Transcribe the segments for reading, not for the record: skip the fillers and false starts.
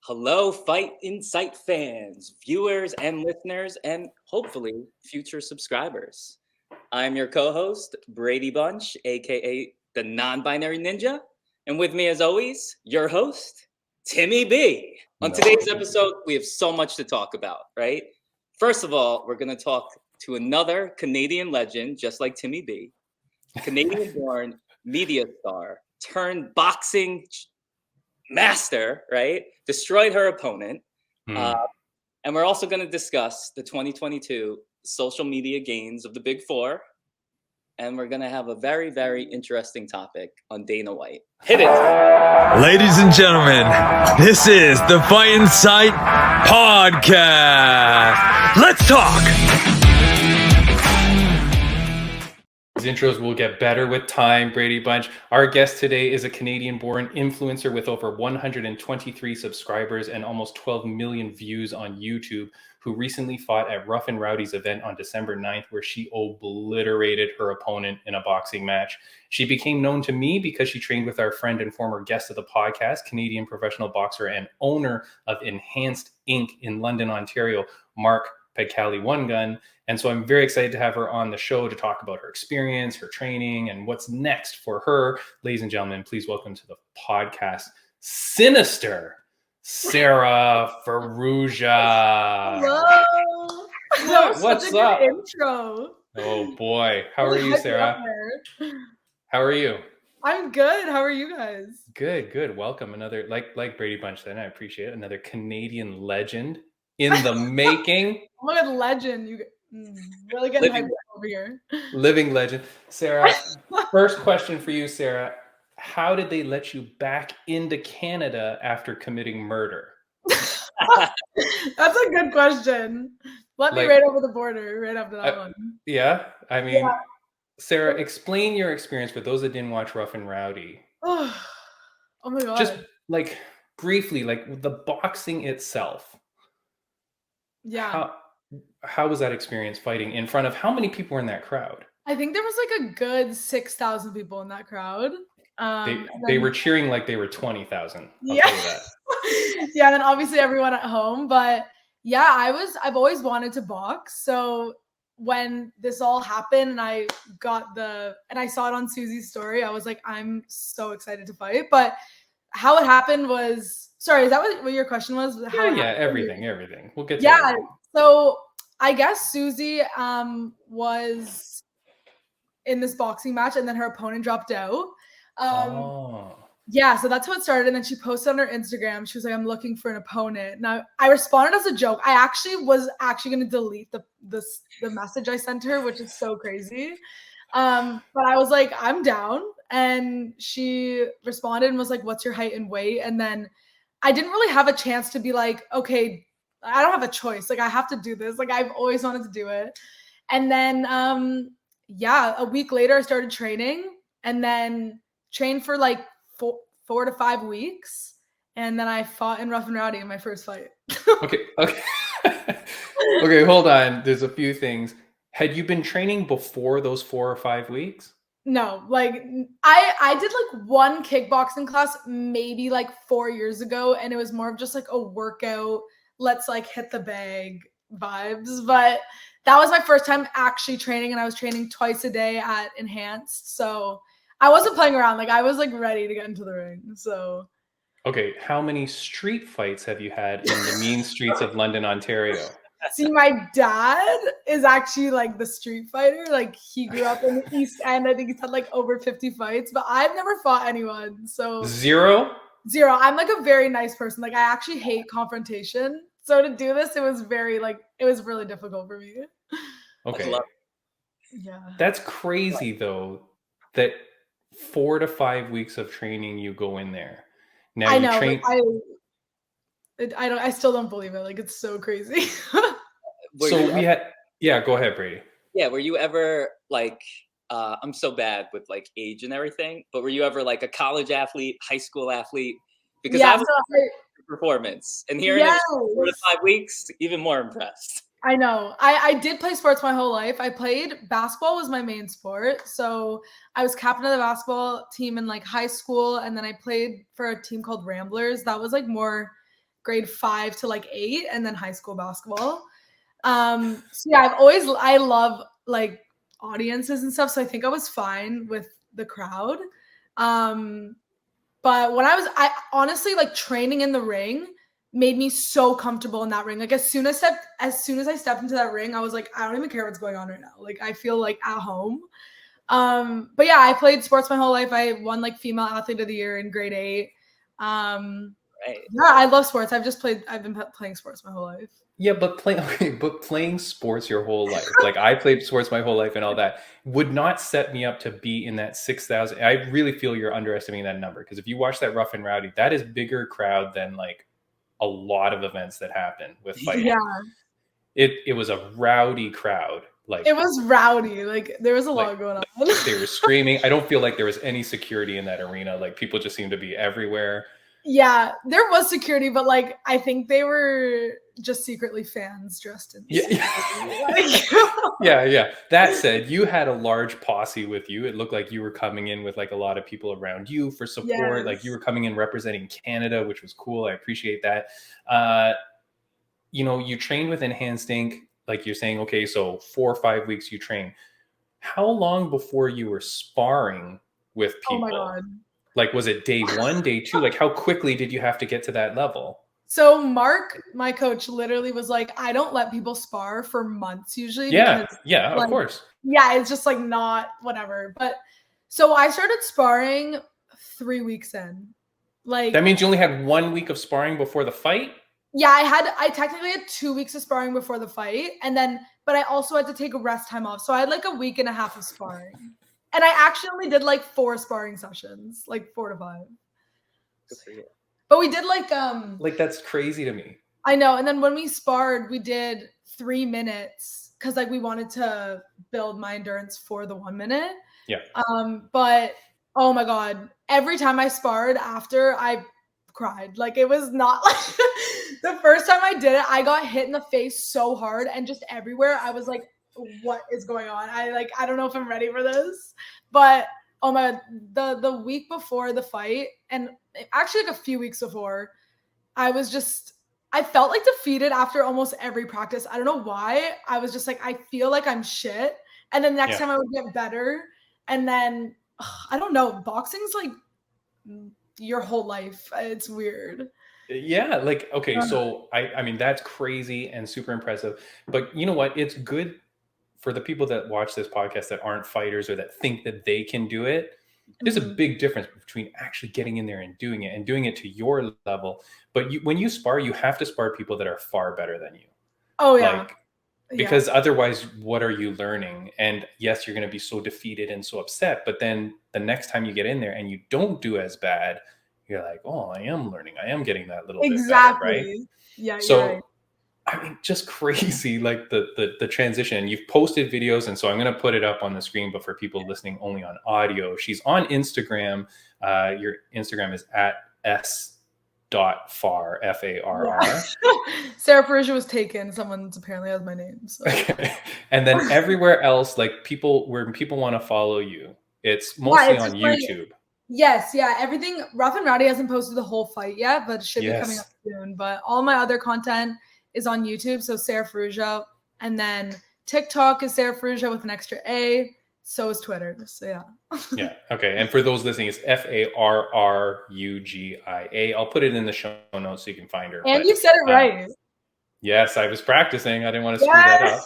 Hello, Fight Insight fans, viewers, and listeners, and hopefully future subscribers. I'm your co-host, Braydbunch, aka the non-binary ninja, and with me, as always, your host, Timmy B. On today's episode, we have so much to talk about, right? First of all, we're going to talk to another Canadian legend, just like Timmy B, Canadian-born media star turned boxing master, right? Destroyed her opponent. And we're also going to discuss the 2022 social media gains of the Big Four. And we're going to have a very, very interesting topic on Dana White. Hit it. Ladies and gentlemen, this is the Fight Insight Podcast. Let's talk. These intros will get better with time, Braydbunch. Our guest today is a Canadian-born influencer with over 123 subscribers and almost 12 million views on YouTube, who recently fought at Rough and Rowdy's event on December 9th, where she obliterated her opponent in a boxing match. She became known to me because she trained with our friend and former guest of the podcast, Canadian professional boxer and owner of Enhanced Inc. in London, Ontario, Mark Pedcali One Gun. And so I'm very excited to have her on the show to talk about her experience, her training, and what's next for her. Ladies and gentlemen, please welcome to the podcast, Sinister Sarah Farrugia. Hello. What's up? Intro. Oh boy. How are you, Sarah? How are you? I'm good. How are you guys? Good. Welcome. Another, like Braydbunch said, I appreciate it, another Canadian legend in the making. Oh my God, legend. You really getting hyped over here. Living legend. Sarah, first question for you, Sarah. How did they let you back into Canada after committing murder? That's a good question. Let me right over the border right after that one. Yeah. I mean, Sarah, explain your experience for those that didn't watch Rough and Rowdy. Oh my God. Just like briefly, like the boxing itself. Yeah. How was that experience fighting in front of how many people were in that crowd? I think there was like a good 6,000 people in that crowd. They were cheering like they were 20,000. Yeah. Tell you that. Yeah, and obviously everyone at home. But yeah, I've always wanted to box. So when this all happened and I saw it on Susie's story, I was like, I'm so excited to fight. But how it happened was, sorry, is that what your question was? Yeah, everything. We'll get to it. So I guess Susie was in this boxing match and then her opponent dropped out. Yeah, so that's how it started. And then she posted on her Instagram. She was like, I'm looking for an opponent. Now, I responded as a joke. I was going to delete the message I sent her, which is so crazy. But I was like, I'm down. And she responded and was like, what's your height and weight? And then I didn't really have a chance to be like, okay, I don't have a choice. Like, I have to do this. Like, I've always wanted to do it. And then, a week later, I started training and then trained for like 4 to 5 weeks. And then I fought in Rough and Rowdy in my first fight. Okay. Okay, hold on. There's a few things. Had you been training before those 4 or 5 weeks? No, like I did like one kickboxing class maybe like 4 years ago. And it was more of just like a workout. Let's like hit the bag vibes. But that was my first time actually training. And I was training twice a day at Enhanced. So I wasn't playing around. Like I was like ready to get into the ring. So. Okay. How many street fights have you had in the mean streets of London, Ontario? See, my dad is actually like the street fighter. Like he grew up in the East End. I think he's had like over 50 fights, but I've never fought anyone. So Zero. I'm like a very nice person. Like I actually hate confrontation. So to do this, it was really difficult for me. Okay. Yeah. That's crazy though, that 4 to 5 weeks of training you go in there. Now I know. I still don't believe it. Like it's so crazy. Go ahead, Brady. Yeah, were you ever like, I'm so bad with like age and everything, but were you ever like a college athlete, high school athlete? Because I was performance and hearing it 4 to 5 weeks, even more impressed. I know. I did play sports my whole life. I played basketball was my main sport. So I was captain of the basketball team in like high school. And then I played for a team called Ramblers. That was like more grade 5 to like 8, and then high school basketball. So yeah, I love like audiences and stuff. So I think I was fine with the crowd. But when I honestly like training in the ring made me so comfortable in that ring. Like as soon as I stepped into that ring, I was like, I don't even care what's going on right now. Like I feel like at home. But yeah, I played sports my whole life. I won like female athlete of the year in grade 8. Right. Yeah, I love sports. I've been playing sports my whole life. Yeah, but playing sports your whole life, like I played sports my whole life and all that, would not set me up to be in that 6,000. I really feel you're underestimating that number, because if you watch that Rough and Rowdy, that is bigger crowd than like a lot of events that happen with fighting. Yeah, it was a rowdy crowd. Like it was rowdy. Like there was a lot going on. They were screaming. I don't feel like there was any security in that arena. Like people just seemed to be everywhere. Yeah, there was security, but like I think they were just secretly fans dressed in. Yeah. That said, you had a large posse with you. It looked like you were coming in with like a lot of people around you for support. Yes. Like you were coming in representing Canada, which was cool. I appreciate that. You trained with Enhanced Inc. Like you're saying, okay, so 4 or 5 weeks you train. How long before you were sparring with people? Oh my God. Like, was it day 1, day 2? Like, how quickly did you have to get to that level? So Mark, my coach, literally was like, I don't let people spar for months usually. Yeah, because, of course. Yeah, it's just like not whatever. But so I started sparring 3 weeks in. Like that means you only had 1 week of sparring before the fight? Yeah, I technically had 2 weeks of sparring before the fight, but I also had to take a rest time off. So I had like a week and a half of sparring. And I actually only did like 4 sparring sessions, like 4 to 5. Good for you. But we did like that's crazy to me. I know. And then when we sparred, we did 3 minutes because like we wanted to build my endurance for the 1 minute. Yeah. But oh my God, every time I sparred after, I cried. Like it was not like the first time I did it, I got hit in the face so hard and just everywhere. I was like, what is going on? I don't know if I'm ready for this. But oh my God, the week before the fight, and actually like a few weeks before, I felt like defeated after almost every practice. I don't know why. I was just like, I feel like I'm shit. And then next time I would get better. And then I don't know, boxing's like your whole life. It's weird. Yeah, like okay, so I mean that's crazy and super impressive. But you know what? It's good for the people that watch this podcast that aren't fighters or that think that they can do it. There's a big difference between actually getting in there and doing it to your level. But when you spar, you have to spar people that are far better than you. Oh yeah. Because otherwise, what are you learning? And yes, you're going to be so defeated and so upset. But then the next time you get in there and you don't do as bad, you're like, oh, I am learning. I am getting that little bit better, right? Yeah. So, right. I mean, just crazy, like the transition. You've posted videos, and so I'm going to put it up on the screen. But for people listening only on audio, she's on Instagram. Your Instagram is at s.farr, F-A-R-R. Yeah. Sarah Farrugia was taken. Someone apparently has my name. So. Okay. And then everywhere else, like where people want to follow you, it's mostly on YouTube. Yes, yeah. Everything. Rough and Rowdy hasn't posted the whole fight yet, but it should be coming up soon. But all my other content is on YouTube. So Sarah Farrugia. And then TikTok is Sarah Farrugia with an extra A. So is Twitter. So yeah. Yeah. Okay. And for those listening, it's Farrugia. I'll put it in the show notes so you can find her. And you said it right. Yes, I was practicing. I didn't want to screw that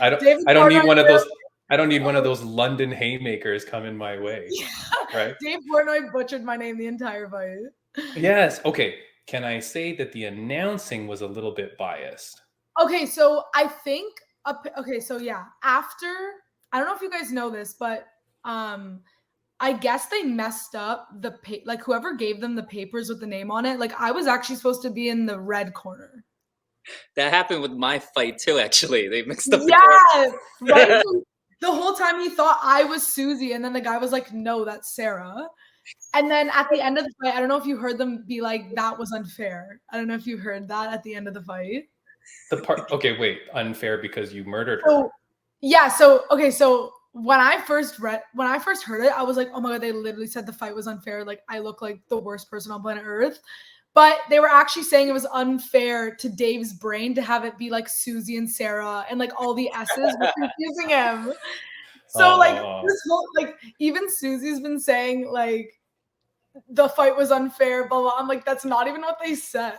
up. I don't need one of those. I don't need one of those London haymakers coming my way. Yeah. Right? Dave Portnoy butchered my name the entire fight. Yes. Okay. Can I say that the announcing was a little bit biased? Okay, so I think after, I don't know if you guys know this, but I guess they messed up like whoever gave them the papers with the name on it. Like I was actually supposed to be in the red corner. That happened with my fight too, actually. They mixed up right? The whole time he thought I was Susie, and then the guy was like, no, that's Sarah. And then at the end of the fight, I don't know if you heard them be like, that was unfair. I don't know if you heard that at the end of the fight. Unfair because you murdered her. So when I first heard it, I was like, oh my God, they literally said the fight was unfair. Like I look like the worst person on planet Earth. But they were actually saying it was unfair to Dave's brain to have it be like Susie and Sarah and like all the S's were confusing him. So like this whole like even Susie's been saying like the fight was unfair, blah blah. I'm like, that's not even what they said.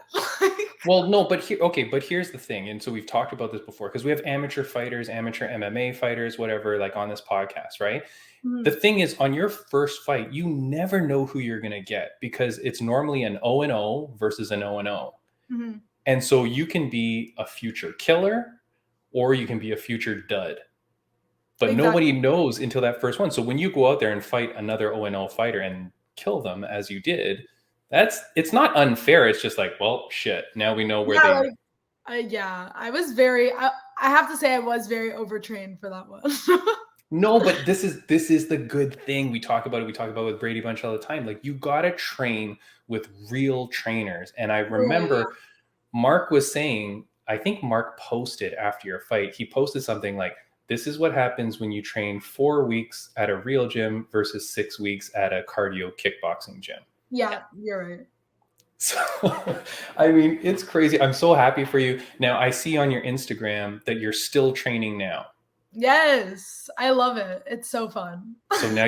Well, no, but here's the thing. And so we've talked about this before because we have amateur fighters, amateur MMA fighters, whatever, like on this podcast, right? The thing is, on your first fight, you never know who you're going to get because it's normally an 0-0 versus an 0-0. And so you can be a future killer or you can be a future dud. But nobody knows until that first one. So when you go out there and fight another 0-0 fighter and kill them as you did, it's not unfair. It's just like, well, shit. Now we know where they. I was very. I have to say, I was very overtrained for that one. No, but this is the good thing. We talk about it. We talk about it with Braydbunch all the time. Like you gotta train with real trainers. And I remember Mark was saying, I think Mark posted after your fight. He posted something like, "This is what happens when you train 4 weeks at a real gym versus 6 weeks at a cardio kickboxing gym." Yeah, you're right. So, I mean, it's crazy. I'm so happy for you. Now, I see on your Instagram that you're still training now. Yes, I love it. It's so fun. So now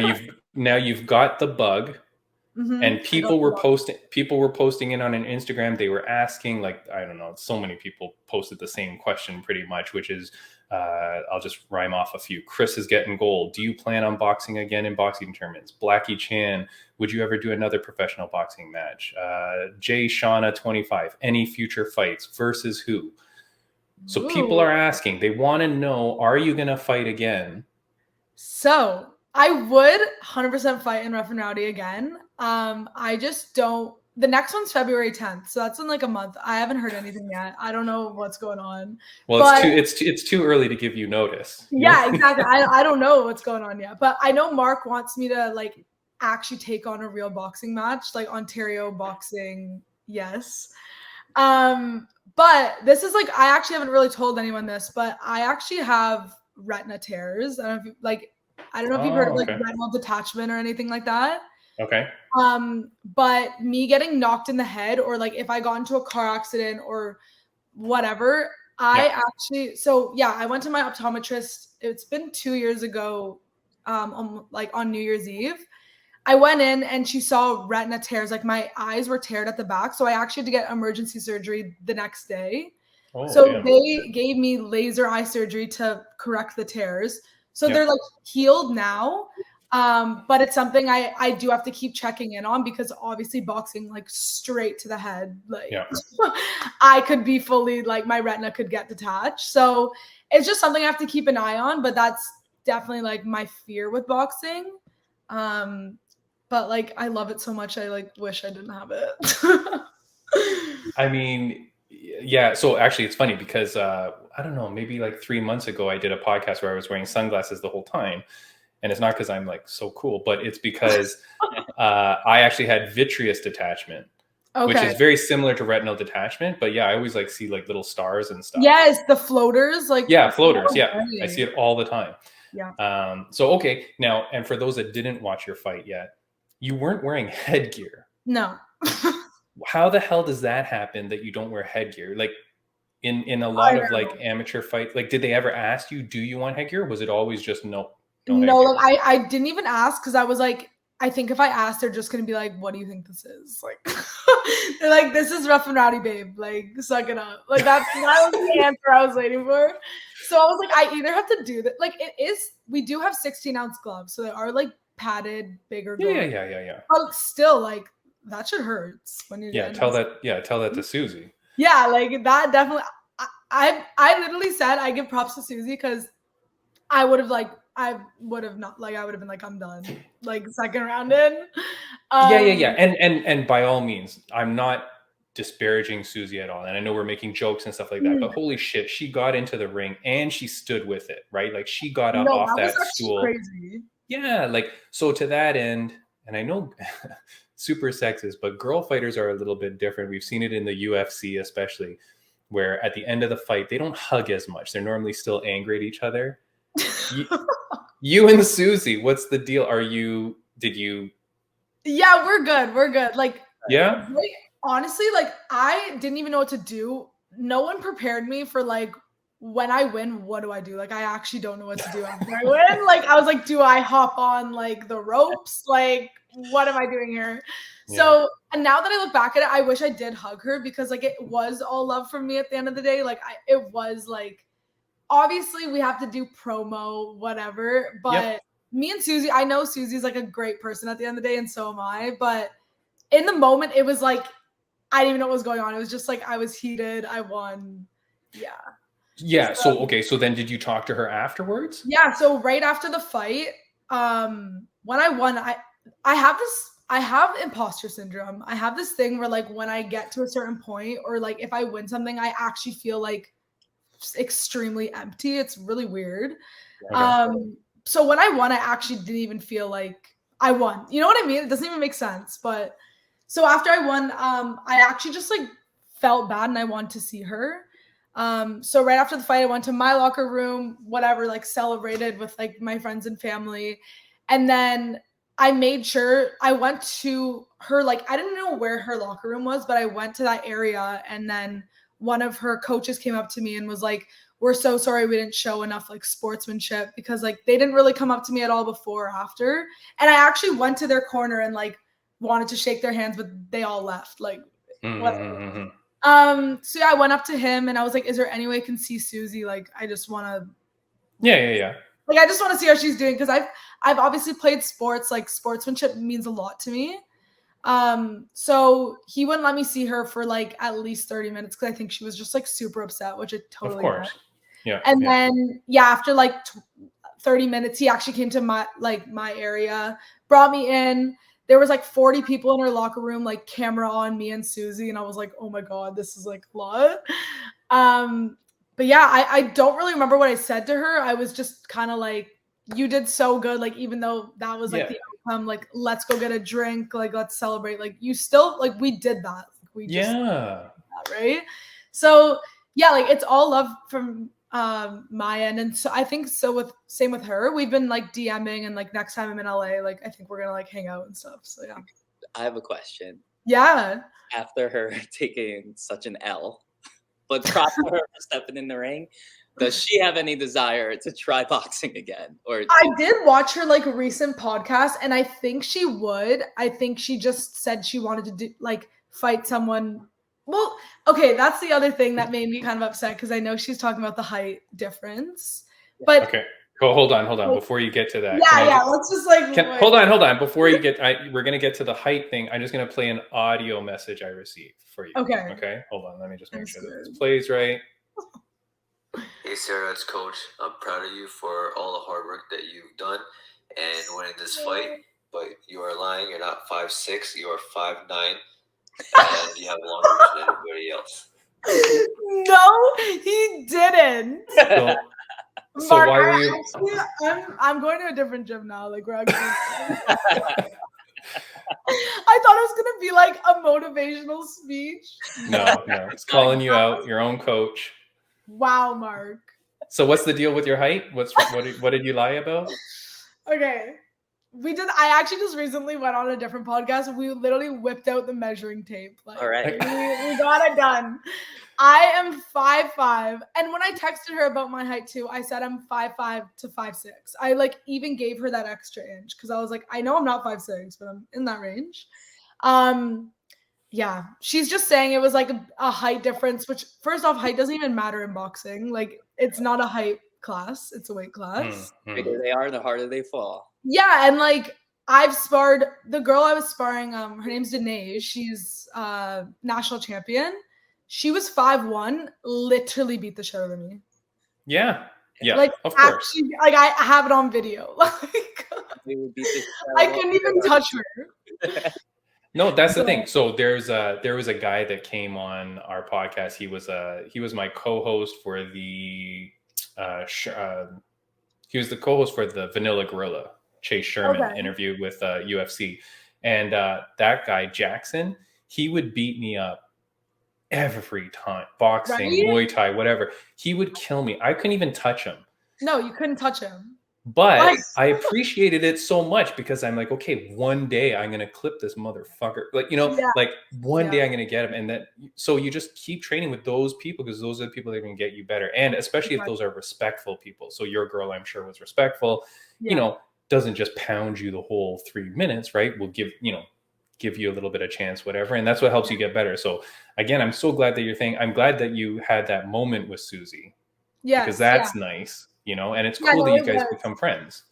you've got the bug, and people were posting it on an Instagram. They were asking, like, I don't know, so many people posted the same question pretty much, which is, I'll just rhyme off a few. Chris is getting gold. Do you plan on boxing again in boxing tournaments? Blackie Chan, would you ever do another professional boxing match? Jay Shauna 25, any future fights versus who? So people are asking, they want to know, are you going to fight again? So I would 100% fight in Rough and Rowdy again. I just don't. The next one's February 10th, so that's in like a month. I haven't heard anything yet. I don't know what's going on. Well, it's too early to give you notice. Yeah, exactly. I don't know what's going on yet, but I know Mark wants me to like actually take on a real boxing match, like Ontario boxing. Yes. But this is like, I actually haven't really told anyone this, but I actually have retina tears. I don't know if you've heard of like retinal detachment or anything like that. Okay. But me getting knocked in the head, or like if I got into a car accident or whatever, I went to my optometrist. It's been 2 years ago, on New Year's Eve. I went in and she saw retina tears. Like my eyes were teared at the back. So I actually had to get emergency surgery the next day. They gave me laser eye surgery to correct the tears. So they're like healed now. But it's something I do have to keep checking in on because obviously boxing like straight to the head, like I could be fully like my retina could get detached. So it's just something I have to keep an eye on, but that's definitely like my fear with boxing. But like I love it so much. I like wish I didn't have it. I mean, yeah. So actually it's funny because, I don't know, maybe like 3 months ago, I did a podcast where I was wearing sunglasses the whole time. And it's not because I'm like so cool, but it's because I actually had vitreous detachment, which is very similar to retinal detachment. But yeah, I always like see like little stars and stuff. Yes, the floaters, like floaters. Yeah, I see it all the time. Yeah. So okay, now, and for those that didn't watch your fight yet, you weren't wearing headgear. No. How the hell does that happen that you don't wear headgear? Like in a lot of like amateur fights, like did they ever ask you, do you want headgear? Or was it always just no? No, like I didn't even ask because I was like, I think if I asked, they're just gonna be like, "What do you think this is?" Like, they're like, "This is Rough and Rowdy, babe. Like, suck it up." Like that was the answer I was waiting for. So I was like, I either have to do that. Like, it is. We do have 16-ounce gloves, so they are like padded, bigger gloves. Yeah. But still, like that shit hurts when you're. Tell that to Susie. Yeah, like that definitely. I literally said I give props to Susie because I would have been like, I'm done, like second round in. Yeah. And by all means, I'm not disparaging Susie at all. And I know we're making jokes and stuff like that, but holy shit, she got into the ring and she stood with it, right? Like she got up off that stool. Crazy. Yeah, like so to that end, and I know super sexist, but girl fighters are a little bit different. We've seen it in the UFC, especially, where at the end of the fight, they don't hug as much. They're normally still angry at each other. You and Susie, what's the deal? Yeah, we're good. Like, yeah, honestly, like, I didn't even know what to do. No one prepared me for, like, when I win, what do I do? Like, I actually don't know what to do after I win. Like, I was like, do I hop on, like, the ropes? Like, what am I doing here? So, and now that I look back at it, I wish I did hug her because, like, it was all love from me at the end of the day. Like, it was, like, obviously we have to do promo, whatever, but me and Susie, I know Susie's, like, a great person at the end of the day, and so am I, but in the moment, it was, like, I didn't even know what was going on. It was just, like, I was heated. I won. Yeah. Yeah. So, okay. So then did you talk to her afterwards? Yeah. So right after the fight, when I won, I have imposter syndrome. I have this thing where, like, when I get to a certain point or, like, if I win something, I actually feel, like, extremely empty. It's really weird. Okay. So when I won, I actually didn't even feel like I won. You know what I mean? It doesn't even make sense. But so after I won, I actually just, like, felt bad and I wanted to see her. So right after the fight, I went to my locker room, whatever, like, celebrated with, like, my friends and family. And then I made sure I went to her, like, I didn't know where her locker room was, but I went to that area. And then one of her coaches came up to me and was like, we're so sorry we didn't show enough, like, sportsmanship, because, like, they didn't really come up to me at all before or after. And I actually went to their corner and, like, wanted to shake their hands, but they all left. Like, whatever. So yeah, I went up to him and I was like, is there any way I can see Susie? Like, I just want to. Yeah. Like, I just want to see how she's doing because I've obviously played sports. Like, sportsmanship means a lot to me. So he wouldn't let me see her for, like, at least 30 minutes because I think she was just, like, super upset, which I totally Of course. get. Yeah. And then after, like, 30 minutes, he actually came to my area, brought me in. There was, like, 40 people in her locker room, like, camera on me and Susie, and I was like, oh my God, this is, like, a lot. But yeah, I don't really remember what I said to her. I was just kind of like, you did so good. Like, even though that was, like, the outcome, like, let's go get a drink. Like, let's celebrate. Like, you still, like, we did that. We just, did that, right? So yeah, like, it's all love from my end. And so I think same with her. We've been, like, DMing, and, like, next time I'm in LA, like, I think we're gonna, like, hang out and stuff. So yeah. I have a question. Yeah. After her taking such an L, but props to her for stepping in the ring, does she have any desire to try boxing again? Or I did watch her, like, recent podcast, and I think she would. I think she just said she wanted to do, like, fight someone. Well, okay, that's the other thing that made me kind of upset because I know she's talking about the height difference. But Okay. Well, hold on. Before you get to that, let's just, like, hold on. Before you get, we're gonna get to the height thing. I'm just gonna play an audio message I received for you. Okay. Hold on. Let me just make sure that this plays right. Hey Sarah, it's Coach. I'm proud of you for all the hard work that you've done and winning this fight. But you are lying. You're not 5'6". You are 5'9", and you have longer reach than anybody else. No, he didn't. So Mark, why were you? Actually, I'm going to a different gym now. Like, we're actually. I thought it was gonna be, like, a motivational speech. No, it's calling you out, your own coach. Wow, Mark. So what's the deal with your height? What did you lie about? Okay. I actually just recently went on a different podcast. We literally whipped out the measuring tape. Like, all right. We got it done. I am 5'5", and when I texted her about my height too, I said I'm 5'5" to 5'6". I, like, even gave her that extra inch because I was like, I know I'm not 5'6", but I'm in that range. Yeah, she's just saying it was, like, a height difference, which, first off, height doesn't even matter in boxing. Like, it's not a height class, it's a weight class. The bigger they are, the harder they fall. Yeah, and, like, I've sparred the girl I was sparring. Her name's Danae. She's national champion. She was 5'1", literally beat the shit out of me. Yeah, like, of course. Actually, like, I have it on video. Like, I couldn't even touch her. No, that's the thing. So there was a guy that came on our podcast. He was my co-host for the he was the co-host for the Vanilla Gorilla Chase Sherman interview with UFC, and that guy Jackson, he would beat me up every time, boxing, Muay Thai, whatever. He would kill me. I couldn't even touch him. No, you couldn't touch him. But I appreciated it so much because I'm like, okay, one day I'm gonna clip this motherfucker. Like, Yeah. like one Yeah. day I'm gonna get him. And that, so you just keep training with those people because those are the people that are gonna get you better. And especially if those are respectful people. So your girl, I'm sure, was respectful, doesn't just pound you the whole 3 minutes, right? Will give you a little bit of chance, whatever. And that's what helps you get better. So again, I'm so glad that I'm glad that you had that moment with Susie. Yes, because that's nice, and it's Yeah, cool no, that you it guys was. become friends.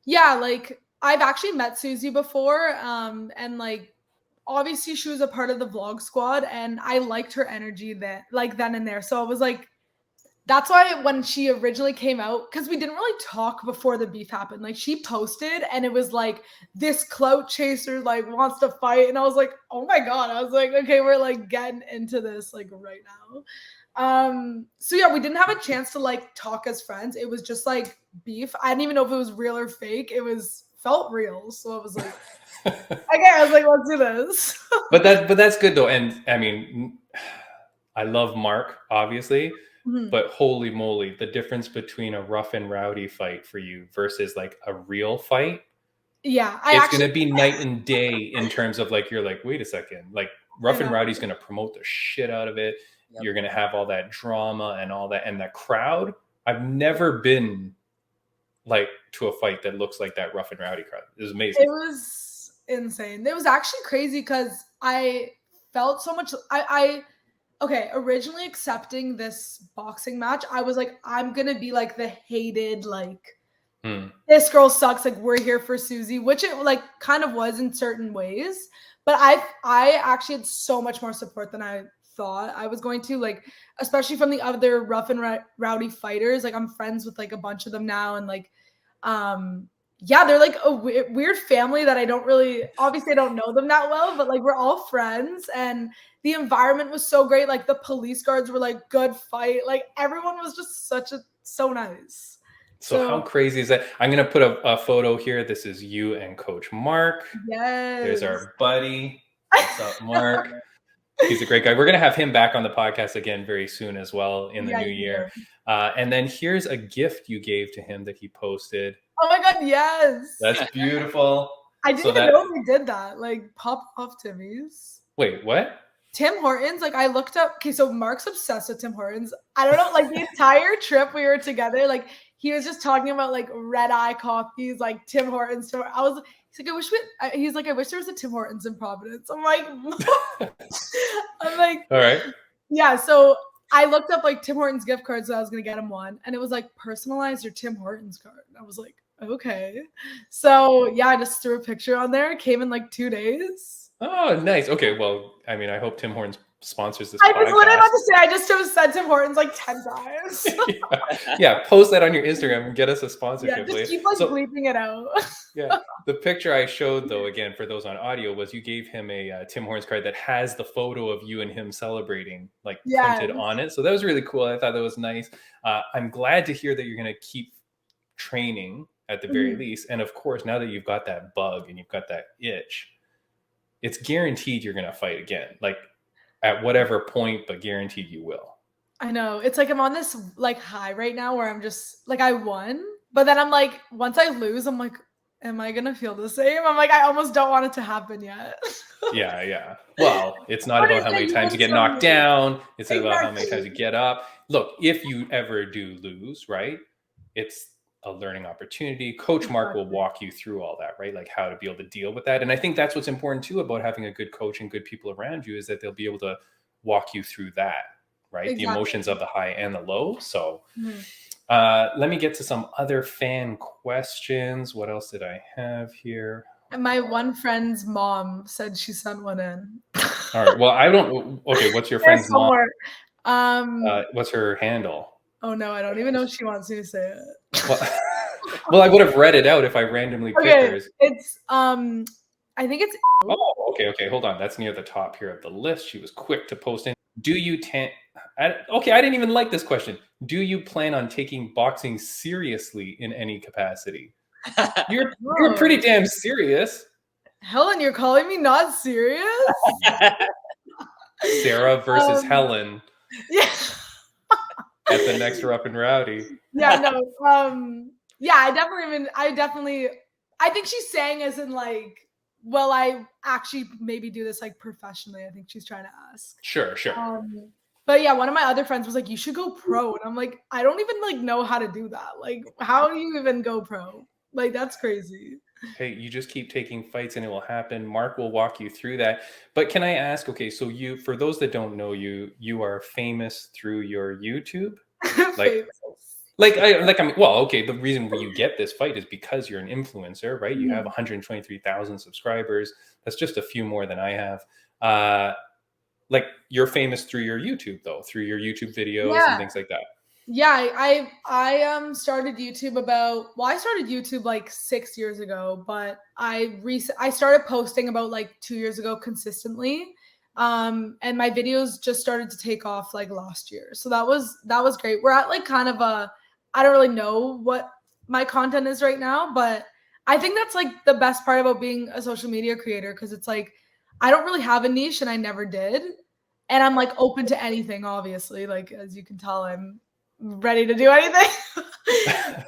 Yeah, like I've actually met Susie before, and like obviously she was a part of the vlog squad, and I liked her energy then and there. So I was like, that's why when she originally came out, because we didn't really talk before the beef happened. Like she posted, and it was like this clout chaser like wants to fight, and I was like, oh my god! I was like, okay, we're like getting into this like right now. So yeah, we didn't have a chance to like talk as friends. It was just like beef. I didn't even know if it was real or fake. It felt real. So I was like, okay, I was like, let's do this. but that's good though. And I mean, I love Mark, obviously, but holy moly, the difference between a rough and rowdy fight for you versus like a real fight. Yeah, it's going to be night and day in terms of like, you're like, wait a second, like rough and rowdy's going to promote the shit out of it. Yep. You're going to have all that drama and all that. And the crowd, I've never been like to a fight that looks like that rough and rowdy crowd. It was amazing. It was insane. It was actually crazy because I felt so much. Originally accepting this boxing match, I was like, I'm going to be like the hated, like, this girl sucks, like we're here for Susie, which it like kind of was in certain ways, but I actually had so much more support than I thought I was going to, like especially from the other rough and rowdy fighters. Like I'm friends with like a bunch of them now, and like yeah, they're like a weird family that I don't know them that well, but like we're all friends, and the environment was so great. Like the police guards were like, good fight, like everyone was just so nice. So how crazy is that? I'm going to put a photo here. This is you and Coach Mark. Yes. There's our buddy. What's up, Mark? He's a great guy. We're going to have him back on the podcast again very soon as well in the new year. And then here's a gift you gave to him that he posted. Oh my God, yes. That's beautiful. I didn't even know we did that. Like pop off Timmy's. Wait, what? Tim Hortons, like I looked up, okay, so Mark's obsessed with Tim Hortons. I don't know, like the entire trip we were together, like he was just talking about like red eye coffees, like Tim Hortons. He's like, I wish there was a Tim Hortons in Providence. I'm like, all right. Yeah, so I looked up like Tim Hortons gift cards, so I was gonna get him one, and it was like personalize your Tim Hortons card. And I was like, okay. So yeah, I just threw a picture on there. It came in like 2 days. Oh, nice. Okay, well, I mean, I hope Tim Hortons sponsors this podcast. I was literally about to say, I just have said Tim Hortons like 10 times. yeah, post that on your Instagram and get us a sponsorship. Yeah, just keep like bleeping it out. Yeah, the picture I showed, though, again, for those on audio, was you gave him a Tim Hortons card that has the photo of you and him celebrating, like printed on it. So that was really cool. I thought that was nice. I'm glad to hear that you're going to keep training at the very least. And of course, now that you've got that bug and you've got that itch, it's guaranteed you're going to fight again, like at whatever point, but guaranteed you will. I know. It's like I'm on this like high right now where I'm just like, I won, but then I'm like, once I lose, I'm like, am I going to feel the same? I'm like, I almost don't want it to happen yet. Yeah. Well, it's not about how many times you get knocked down. It's about how many times you get up. Look, if you ever do lose, right, it's a learning opportunity. Coach Mark will walk you through all that, right? Like how to be able to deal with that. And I think that's what's important too about having a good coach and good people around you, is that they'll be able to walk you through that, right? Exactly. The emotions of the high and the low. So let me get to some other fan questions. What else did I have here? My one friend's mom said she sent one in. All right. Well, okay. What's your friend's mom? What's her handle? Oh no, I don't even know if she wants me to say it. Well, I would have read it out if I randomly picked hers. It's I think it's. Oh, okay. Hold on. That's near the top here of the list. She was quick to post in. I didn't even like this question. Do you plan on taking boxing seriously in any capacity? You're pretty damn serious. Helen, you're calling me not serious? Sarah versus Helen. Yeah. At the next Rough and Rowdy. Yeah, no. Yeah, I think she's saying as in like, well, I actually maybe do this like professionally. I think she's trying to ask. Sure. But yeah, one of my other friends was like, you should go pro. And I'm like, I don't even like know how to do that. Like, how do you even go pro? Like, that's crazy. Hey, you just keep taking fights and it will happen. Mark will walk you through that. But can I ask, okay, so you, for those that don't know you, you are famous through your YouTube? Like, the reason you get this fight is because you're an influencer, right? You have 123,000 subscribers. That's just a few more than I have. Like, you're famous through your YouTube though, through your YouTube videos and things like that. Yeah, I started YouTube I started YouTube like 6 years ago, but I started posting about like 2 years ago consistently. And my videos just started to take off like last year. So that was great. We're at like kind of I don't really know what my content is right now, but I think that's like the best part about being a social media creator, because it's like I don't really have a niche and I never did. And I'm like open to anything, obviously. Like, as you can tell, I'm ready to do anything.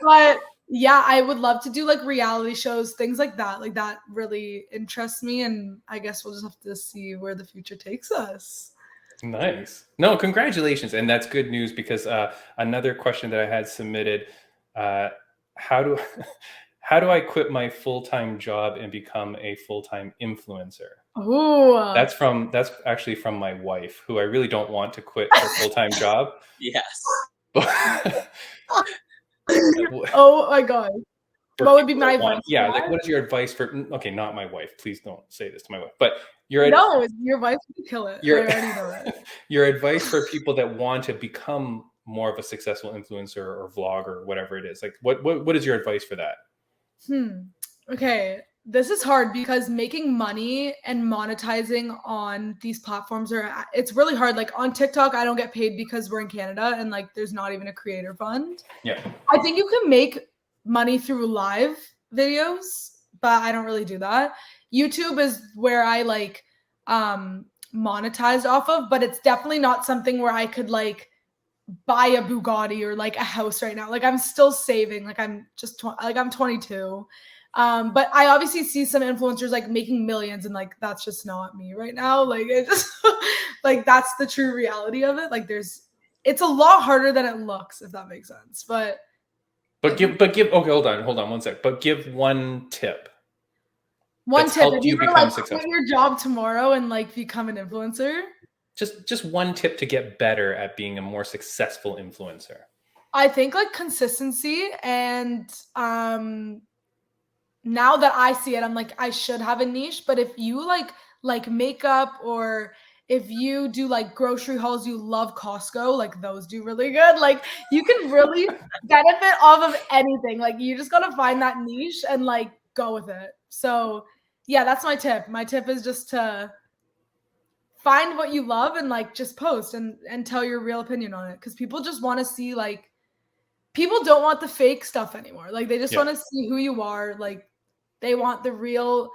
But yeah, I would love to do like reality shows, things like that. Like, that really interests me, and I guess we'll just have to see where the future takes us. Nice. No, congratulations. And that's good news, because another question that I had submitted, how do how do I quit my full-time job and become a full-time influencer? Oh, That's actually from my wife, who I really don't want to quit her full-time job. Yes. oh my God. For What would be people my that want- advice? Yeah, for like, that? what is your advice for? Okay, not my wife. Please don't say this to my wife. But No, your wife would kill it. your I already know it. your advice for people that want to become more of a successful influencer or vlogger or whatever it is. Like, what is your advice for that? Okay, this is hard because making money and monetizing on these platforms it's really hard. Like on TikTok, I don't get paid because we're in Canada and like there's not even a creator fund. Yeah. I think you can make money through live videos, but I don't really do that. YouTube is where I like monetized off of, but it's definitely not something where I could like buy a Bugatti or like a house right now. Like, I'm still saving. Like, I'm just I'm 22. But I obviously see some influencers like making millions, and like that's just not me right now. Like, it just like that's the true reality of it. Like, it's a lot harder than it looks, if that makes sense. But give okay, hold on 1 sec. But give one tip. one that's tip: helped if you you become like successful. quit your job tomorrow and like become an influencer. Just one tip to get better at being a more successful influencer. I think like consistency, and now that I see it, I'm like, I should have a niche. But if you like makeup, or if you do like grocery hauls, you love Costco, like those do really good. Like, you can really benefit off of anything. Like, you just gotta find that niche and like go with it. So yeah, that's my tip. My tip is just to find what you love and like just post and tell your real opinion on it, because people just want to see, like, people don't want the fake stuff anymore. Like, they just want to see who you are. Like, they want the real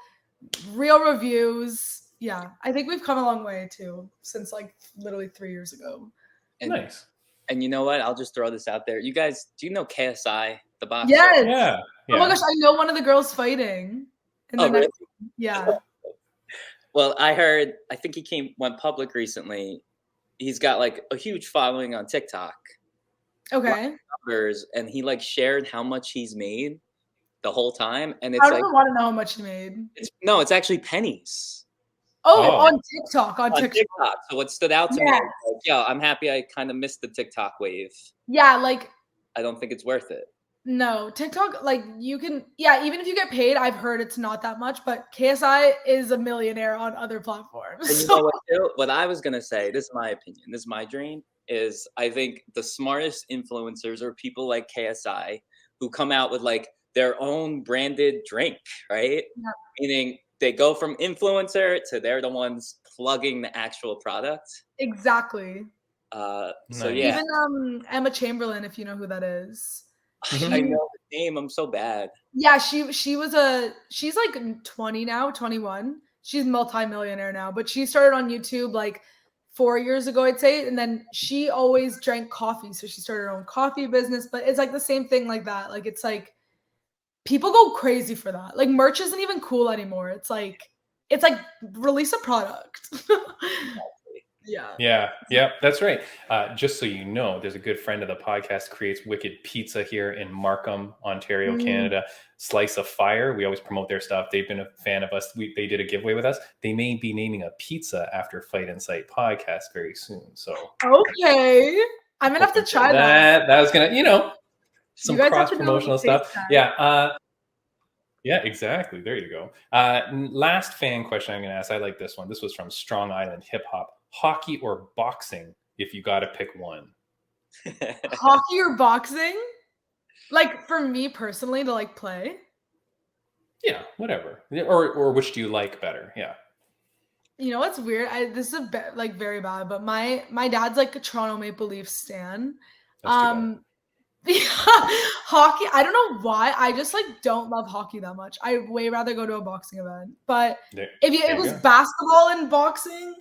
reviews. Yeah, I think we've come a long way too since like literally 3 years ago. And, Nice. And you know what? I'll just throw this out there. You guys, do you know KSI, the boxer? Yes. Yeah. Oh my gosh, I know one of the girls fighting. Really? Yeah. Well, I think he went public recently. He's got like a huge following on TikTok. Okay. Numbers, and he like shared how much he's made the whole time. And it's I like, don't want to know how much he made. it's actually pennies. Oh, on TikTok. On TikTok. So what stood out to me was like, yo, I'm happy I kind of missed the TikTok wave. Yeah, like, I don't think it's worth it. No, TikTok, like, you can, even if you get paid, I've heard it's not that much, but KSI is a millionaire on other platforms. And you know what I was gonna say, this is my opinion, this is my dream, is I think the smartest influencers are people like KSI who come out with like their own branded drink, right? Yeah. Meaning they go from influencer to they're the ones plugging the actual product. Exactly. So Nice. yeah. Even Emma Chamberlain, if you know who that is. I know the name, I'm so bad. Yeah, she's like 20 now, 21. She's multi-millionaire now, but she started on YouTube like 4 years ago, I'd say. And then she always drank coffee. So she started her own coffee business, but it's like the same thing like that. Like, it's like people go crazy for that. Like merch isn't even cool anymore. It's like release a product. Yeah, that's right. Just so you know, there's a good friend of the podcast creates wicked pizza here in Markham, Ontario, Canada. Slice of Fire. We always promote their stuff. They've been a fan of us. They did a giveaway with us. They may be naming a pizza after Fight Insight podcast very soon. So okay, I'm gonna have to try that. That was gonna, some You guys have cross to do a promotional taste stuff. test. Yeah. Yeah, exactly. There you go. Last fan question I'm going to ask. I like this one. This was from Strong Island Hip Hop. Hockey or boxing if you got to pick one? Hockey or boxing? Like for me personally to like play? Yeah, whatever. Or which do you like better? Yeah. You know what's weird? This is a bit like very bad, but my dad's like a Toronto Maple Leafs stan. That's too bad. Hockey, I don't know why. I just like don't love hockey that much. I'd way rather go to a boxing event. But if it was basketball and boxing,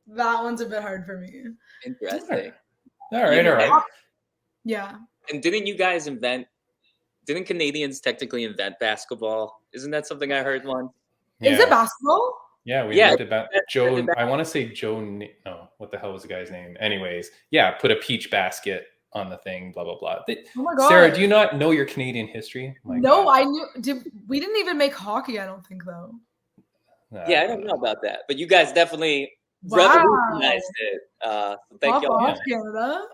that one's a bit hard for me. Interesting. All right. Yeah. And didn't Canadians technically invent basketball? Isn't that something I heard once? Is it basketball? Yeah, we looked about Joe. I want to say Joe. No, what the hell was the guy's name? Anyways, yeah, put a peach basket on the thing, blah blah blah. Oh my God. Sarah, do you not know your Canadian history? No, I knew. We didn't even make hockey, I don't think, though. Yeah, I don't know about that, but you guys definitely revolutionized it. Thank you, Canada.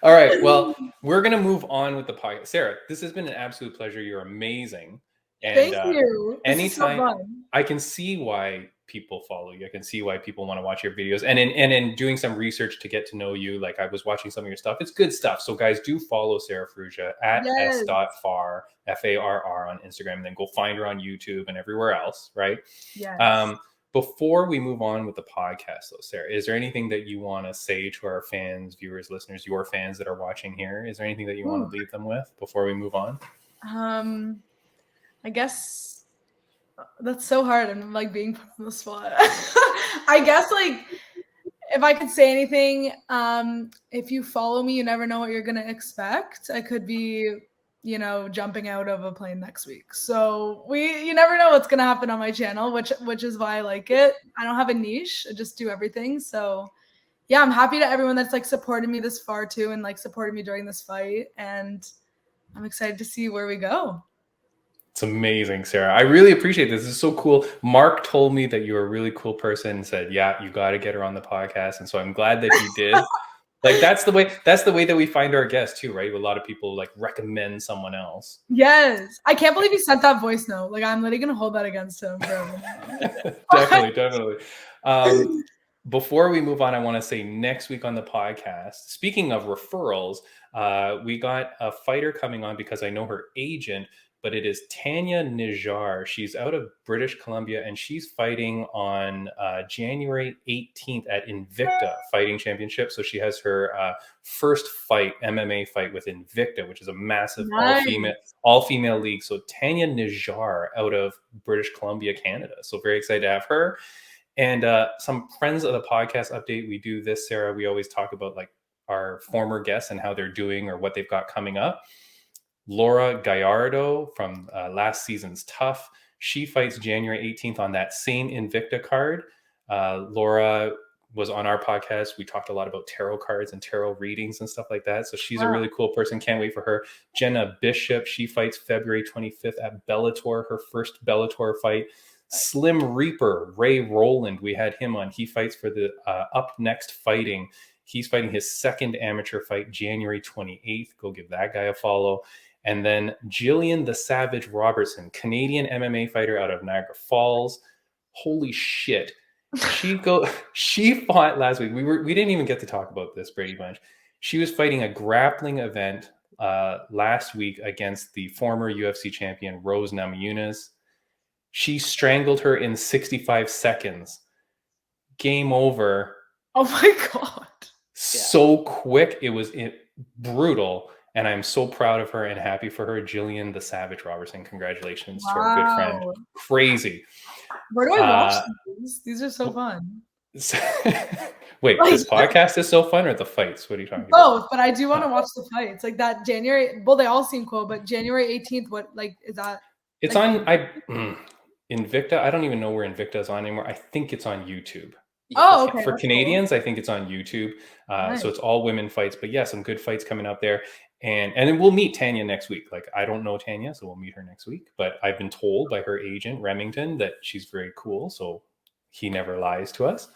All right, well, we're gonna move on with the podcast. Sarah, this has been an absolute pleasure. You're amazing. And, thank you. Anytime, so fun. I can see why people follow you. I can see why people want to watch your videos. And in doing some research to get to know you, like I was watching some of your stuff. It's good stuff. So guys, do follow Sarah Farrugia at s.farr, Farr on Instagram, and then go find her on YouTube and everywhere else, right? Yes. Before we move on with the podcast, though, Sarah, is there anything that you want to say to our fans, viewers, listeners, your fans that are watching here? Is there anything that you want to leave them with before we move on? I guess that's so hard. I'm like being put on the spot. I guess like if I could say anything, if you follow me, you never know what you're gonna expect. I could be, jumping out of a plane next week. So you never know what's gonna happen on my channel, which is why I like it. I don't have a niche. I just do everything. So yeah, I'm happy to everyone that's like supported me this far too and like supported me during this fight. And I'm excited to see where we go. It's amazing, Sarah. I really appreciate this. This is so cool. Mark told me that you're a really cool person and said, yeah, you got to get her on the podcast. And so I'm glad that you did. Like that's the way that we find our guests too, right? A lot of people like recommend someone else. Yes. I can't believe he sent that voice note. Like I'm literally going to hold that against him forever. Definitely. Before we move on, I want to say next week on the podcast, speaking of referrals, we got a fighter coming on because I know her agent, but it is Tanya Nijar. She's out of British Columbia, and she's fighting on January 18th at Invicta Fighting Championship. So she has her first MMA fight with Invicta, which is a massive all-female league. So Tanya Nijar out of British Columbia, Canada. So very excited to have her. And some friends of the podcast update. We do this, Sarah. We always talk about like our former guests and how they're doing or what they've got coming up. Laura Gallardo from last season's Tough. She fights January 18th on that same Invicta card. Laura was on our podcast. We talked a lot about tarot cards and tarot readings and stuff like that. So she's a really cool person. Can't wait for her. Jenna Bishop. She fights February 25th at Bellator, her first Bellator fight. Slim Reaper, Ray Rowland. We had him on. He fights for the Up Next Fighting. He's fighting his second amateur fight January 28th. Go give that guy a follow. And then Jillian the Savage Robertson, Canadian MMA fighter out of Niagara Falls. Holy shit. She fought last week. We didn't even get to talk about this, Braydbunch. She was fighting a grappling event last week against the former UFC champion Rose Namajunas. She strangled her in 65 seconds. Game over. Oh my God. So quick. It was brutal. And I'm so proud of her and happy for her. Jillian the Savage Robertson. Congratulations to our good friend. Crazy. Where do I watch these? These are so fun. Wait, Like, this podcast is so fun, or the fights? What are you talking about? both, but I do want to watch the fights. Like that January. Well, they all seem cool, but January 18th. What like is that? It's like, on Invicta. I don't even know where Invicta is on anymore. I think it's on YouTube. Oh, okay. For that's Canadians, I think it's on YouTube. Nice. So it's all women fights. But yeah, some good fights coming up there. And then we'll meet Tanya next week. Like, I don't know Tanya, so we'll meet her next week. But I've been told by her agent, Remington, that she's very cool. So he never lies to us.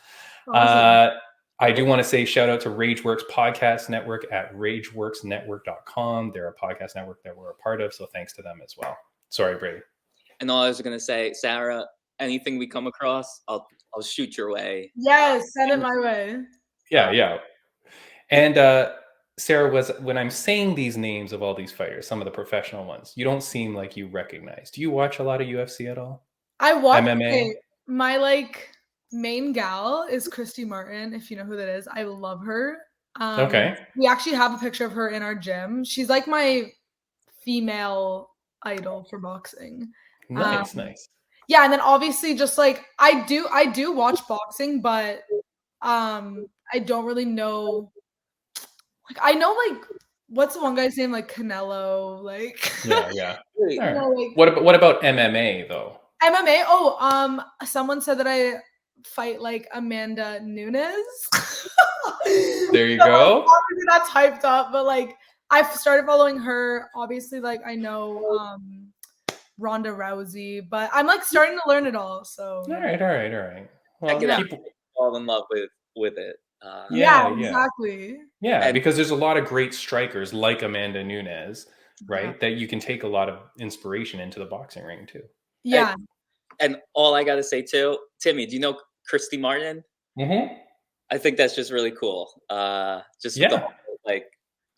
Awesome. I do want to say shout out to Rageworks Podcast Network at rageworksnetwork.com. They're a podcast network that we're a part of. So thanks to them as well. Sorry, Brady. And all I was gonna say, Sarah, anything we come across, I'll shoot your way. Yes, send it my way. Yeah. And Sarah, when I'm saying these names of all these fighters, some of the professional ones, you don't seem like you recognize. Do you watch a lot of UFC at all? I watch MMA? okay, my like main gal is Christy Martin, if you know who that is. I love her. Okay. We actually have a picture of her in our gym. She's like my female idol for boxing. Nice. Yeah, and then obviously just like I do watch boxing, but I don't really know. Like I know like what's the one guy's name, like Canelo, like Yeah. Wait, All right. like, What about MMA though? MMA. Oh, someone said that I fight like Amanda Nunes. There you So, go. obviously that's hyped up, but like I've started following her. Obviously, like I know Ronda Rousey, but I'm like starting to learn it all. So All right. Well, I can keep, fall in love with it. yeah, Yeah. exactly. yeah, And- because there's a lot of great strikers like Amanda Nunes, right? Yeah. That you can take a lot of inspiration into the boxing ring too. Yeah. And all I gotta say too, Timmy, do you know Christy Martin? Mm-hmm. I think that's just really cool. Just with the whole, like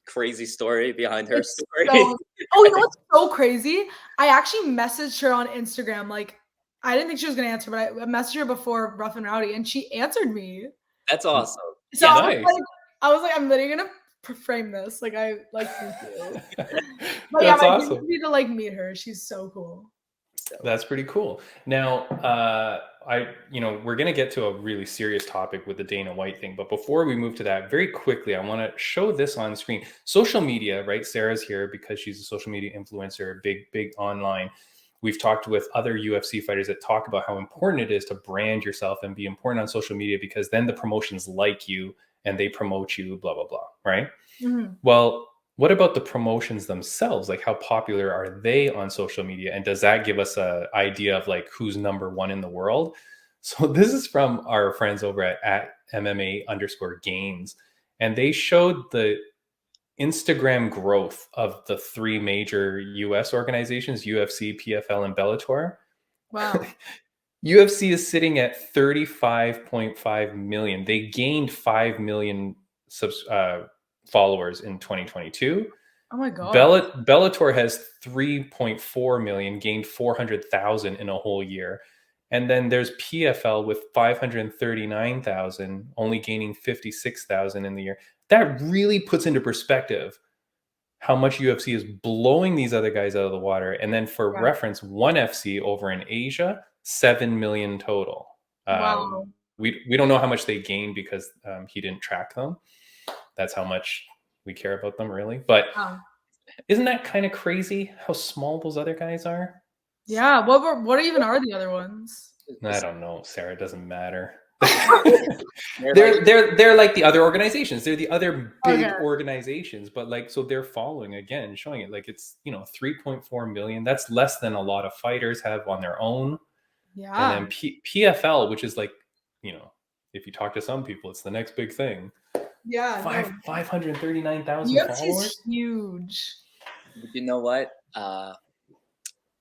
crazy story behind her It's story. so- oh, you know what's so crazy? I actually messaged her on Instagram. Like, I didn't think she was gonna answer, but I messaged her before Rough and Rowdy, and she answered me. That's awesome. So Yeah, I, nice. was like, I'm literally gonna frame this. Like, I like thank you. But That's yeah, my awesome. dream would be to like meet her. She's so cool. That's pretty cool. Now, we're going to get to a really serious topic with the Dana White thing. But before we move to that, very quickly, I want to show this on screen. Social media, right? Sarah's here because she's a social media influencer, big online. We've talked with other UFC fighters that talk about how important it is to brand yourself and be important on social media, because then the promotions like you and they promote you, blah, blah, blah, right? Mhm. Well, what about the promotions themselves? Like, how popular are they on social media? And does that give us an idea of like who's number one in the world? So this is from our friends over at MMA_gains. And they showed the Instagram growth of the three major US organizations, UFC, PFL, and Bellator. Wow. UFC is sitting at 35.5 million. They gained 5 million followers in 2022. Oh my god. Bellator has 3.4 million, gained 400,000 in a whole year. And then there's PFL with 539,000, only gaining 56,000 in the year. That really puts into perspective how much UFC is blowing these other guys out of the water. And then for reference, ONE FC over in Asia, 7 million total. Wow. We don't know how much they gained because he didn't track them. That's how much we care about them, really. But isn't that kind of crazy how small those other guys are? Yeah. What even are the other ones? I don't know, Sarah. It doesn't matter. They're they're like the other organizations. They're the other big organizations, but like, so they're following again, showing it like it's 3.4 million. That's less than a lot of fighters have on their own. Yeah. And then PFL, which is like, if you talk to some people, it's the next big thing. Yeah. 539,000 UFC's followers. Huge. But you know what?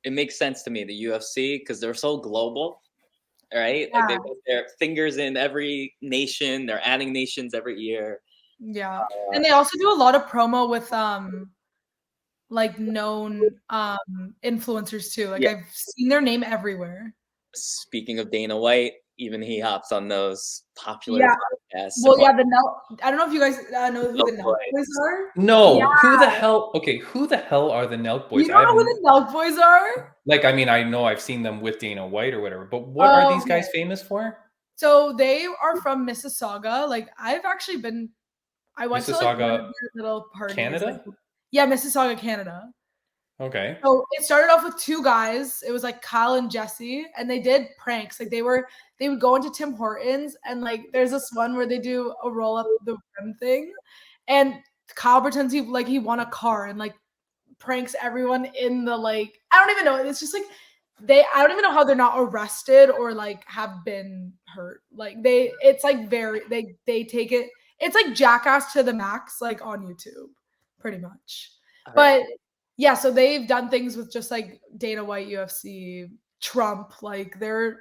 It makes sense to me, the UFC, because they're so global, right? Yeah. Like they put their fingers in every nation. They're adding nations every year. Yeah. And they also do a lot of promo with like known influencers too. Like I've seen their name everywhere. Speaking of Dana White, even he hops on those popular podcasts. Well, yeah, I don't know if you guys know who the Nelk Boys are. No, who the hell? Okay, who the hell are the Nelk Boys? You don't know who the Nelk Boys are? Like, I mean, I know I've seen them with Dana White or whatever, but what are these guys famous for? So they are from Mississauga. Like I went to like one Mississauga, of their little parties. Canada? Yeah, Mississauga, Canada. Okay. So it started off with 2 guys. It was like Kyle and Jesse, and they did pranks. Like they would go into Tim Hortons, and like there's this one where they do a roll up the rim thing, and Kyle pretends he won a car and like pranks everyone in the like I don't even know. It's just like I don't even know how they're not arrested or like have been hurt. Like it's like they take it. It's like Jackass to the max, like on YouTube, pretty much. But yeah, so they've done things with just like Dana White, UFC, Trump, like they're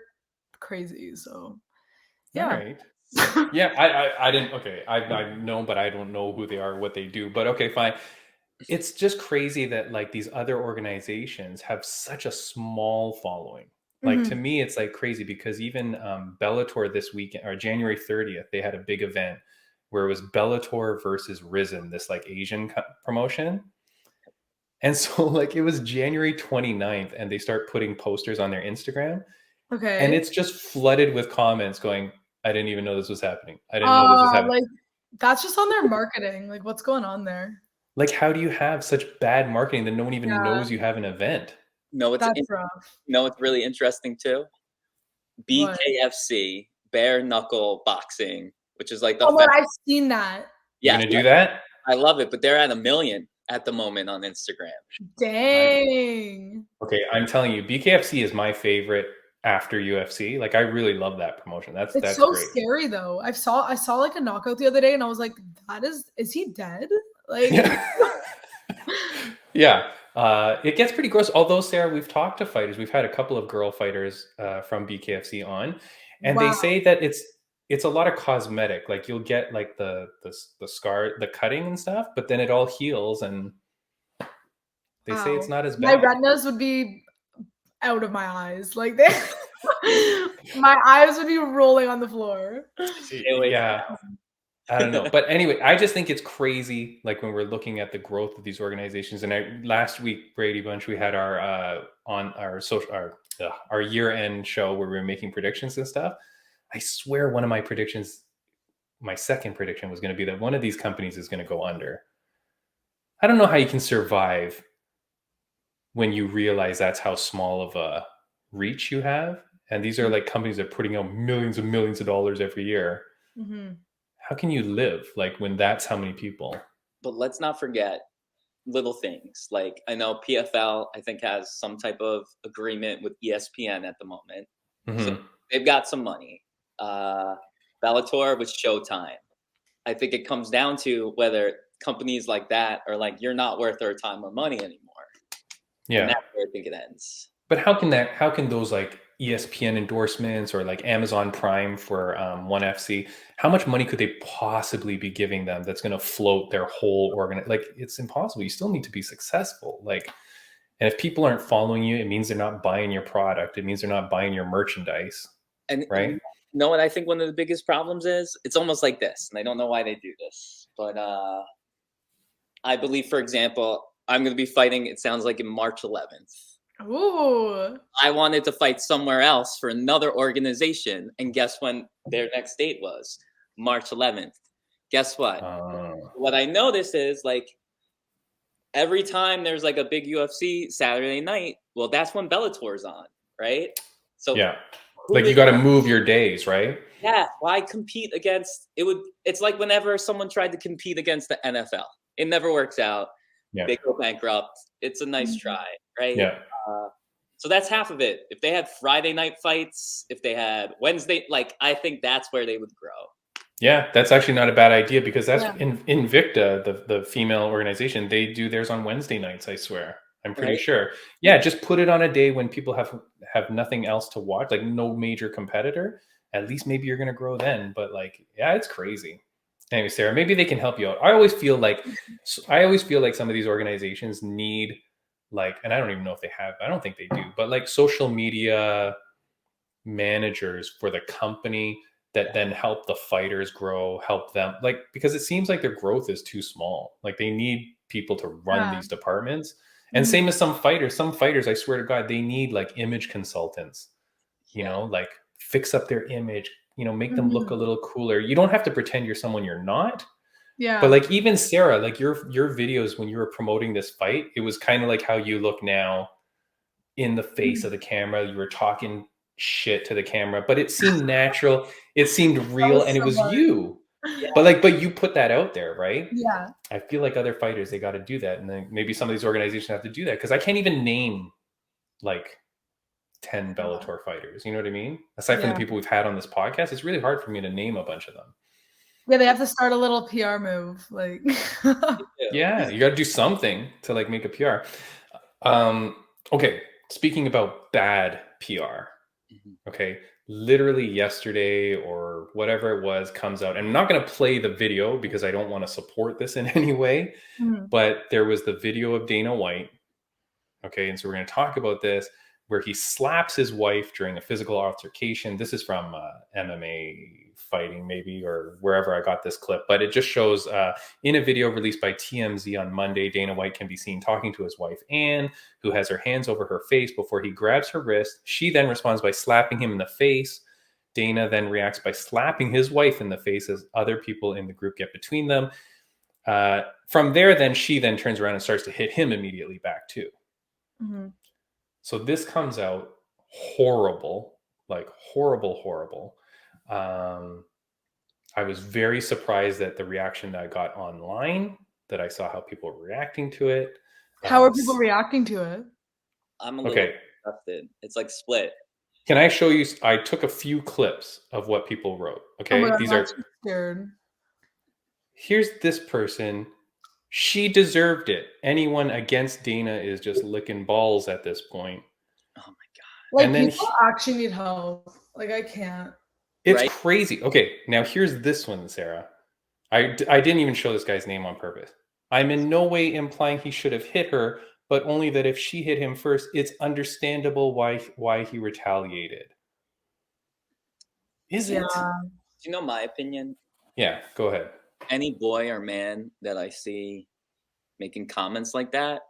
crazy. So yeah. All right. Yeah, I didn't. Okay, I know, but I don't know who they are, what they do. But okay, fine. It's just crazy that like these other organizations have such a small following. Like to me, it's like crazy because even Bellator this weekend or January 30th, they had a big event where it was Bellator versus Risen, this like Asian promotion. And so like it was January 29th and they start putting posters on their Instagram. Okay. And it's just flooded with comments going, I didn't even know this was happening. I didn't know this was happening. Like that's just on their marketing. Like what's going on there? Like, how do you have such bad marketing that no one even knows you have an event? No, it's rough. No, it's really interesting too. BKFC, bare knuckle boxing, which is like the. I've seen that. You're gonna do that? I love it, but they're at 1 million at the moment on Instagram. Dang. Okay, I'm telling you, BKFC is my favorite after UFC. Like, I really love that promotion. That's so great. Scary though. I saw like a knockout the other day, and I was like, is he dead? Like, yeah. It gets pretty gross. Although, Sarah, we've talked to fighters. We've had a couple of girl fighters from BKFC on, and they say that it's a lot of cosmetic. Like you'll get like the scar, the cutting and stuff, but then it all heals, and they say it's not as bad. My retinas would be out of my eyes. Like my eyes would be rolling on the floor. Yeah. I don't know. But anyway, I just think it's crazy. Like when we're looking at the growth of these organizations. And last week, Braydbunch, we had our on our year-end show where we were making predictions and stuff. I swear one of my predictions, my second prediction was going to be that one of these companies is going to go under. I don't know how you can survive when you realize that's how small of a reach you have. And these are like companies that are putting out millions and millions of dollars every year. Mm-hmm. How can you live like when that's how many people? But let's not forget little things. Like I know PFL, I think, has some type of agreement with ESPN at the moment. Mm-hmm. So they've got some money. Bellator with Showtime. I think it comes down to whether companies like that are like, you're not worth our time or money anymore. Yeah. And that's where I think it ends. But how can those like ESPN endorsements or like Amazon Prime for ONE FC, how much money could they possibly be giving them that's going to float their whole like it's impossible. You still need to be successful. Like, and if people aren't following you, it means they're not buying your product. It means they're not buying your merchandise. And right. You know what I think one of the biggest problems is? It's almost like this, and I don't know why they do this, but I believe, for example, I'm going to be fighting, it sounds like in March 11th. Ooh. I wanted to fight somewhere else for another organization, and guess when their next date was? March 11th. Guess what? What I noticed is like every time there's like a big UFC Saturday night, well, that's when Bellator's on, right? So yeah, like you got to move your days, right? Yeah. Why compete against it? It's like whenever someone tried to compete against the NFL, it never works out. Yeah. They go bankrupt. It's a nice try, right? Yeah. So that's half of it. If they had Friday night fights, if they had Wednesday, like I think that's where they would grow. Yeah, that's actually not a bad idea because that's in Invicta, the female organization, they do theirs on Wednesday nights, I swear. I'm pretty sure. Yeah, just put it on a day when people have nothing else to watch, like no major competitor. At least maybe you're going to grow then. But like, yeah, it's crazy. Anyway, Sarah, maybe they can help you out. I always feel like some of these organizations need like, and I don't even know if they have, I don't think they do, but like social media managers for the company that then help the fighters grow, help them, like, because it seems like their growth is too small. Like they need people to run these departments. And same as some fighters, I swear to God, they need like image consultants, you know, like fix up their image, make them look a little cooler. You don't have to pretend you're someone you're not. Yeah. But like even Sarah, like your videos when you were promoting this fight, it was kind of like how you look now in the face of the camera. You were talking shit to the camera, but it seemed natural. It seemed real, and it was you. Yeah. But you put that out there, right? Yeah. I feel like other fighters, they got to do that, and then maybe some of these organizations have to do that, because I can't even name like 10 Bellator fighters. You know what I mean? Aside from the people we've had on this podcast, it's really hard for me to name a bunch of them. Yeah, they have to start a little PR move, like. Yeah, you got to do something to like make a PR. Okay, speaking about bad PR. Okay, literally yesterday or whatever it was comes out, and I'm not going to play the video because I don't want to support this in any way, but there was the video of Dana White. Okay, and so we're going to talk about this, where he slaps his wife during a physical altercation. This is from MMA fighting, maybe, or wherever I got this clip. But it just shows in a video released by TMZ on Monday, Dana White can be seen talking to his wife, Anne, who has her hands over her face before he grabs her wrist. She then responds by slapping him in the face. Dana then reacts by slapping his wife in the face as other people in the group get between them. From there, then she then turns around and starts to hit him immediately back too. So this comes out horrible, like horrible. I was very surprised at the reaction that I got online, that I saw how people were reacting to it. How are people reacting to it? I'm a little disgusted. It's like split. Can I show you? I took a few clips of what people wrote. Okay, God, these I'm are. actually scared. Here's this person. She deserved it. Anyone against Dana is just licking balls at this point. Oh my god! Like, and then people actually need help. Like, I can't. It's crazy. Okay, now here's this one, Sarah. I didn't even show this guy's name on purpose. I'm in no way implying he should have hit her, but only that if she hit him first, it's understandable why he retaliated. Is it? Do you know my opinion? Yeah, go ahead. Any boy or man that I see making comments like that,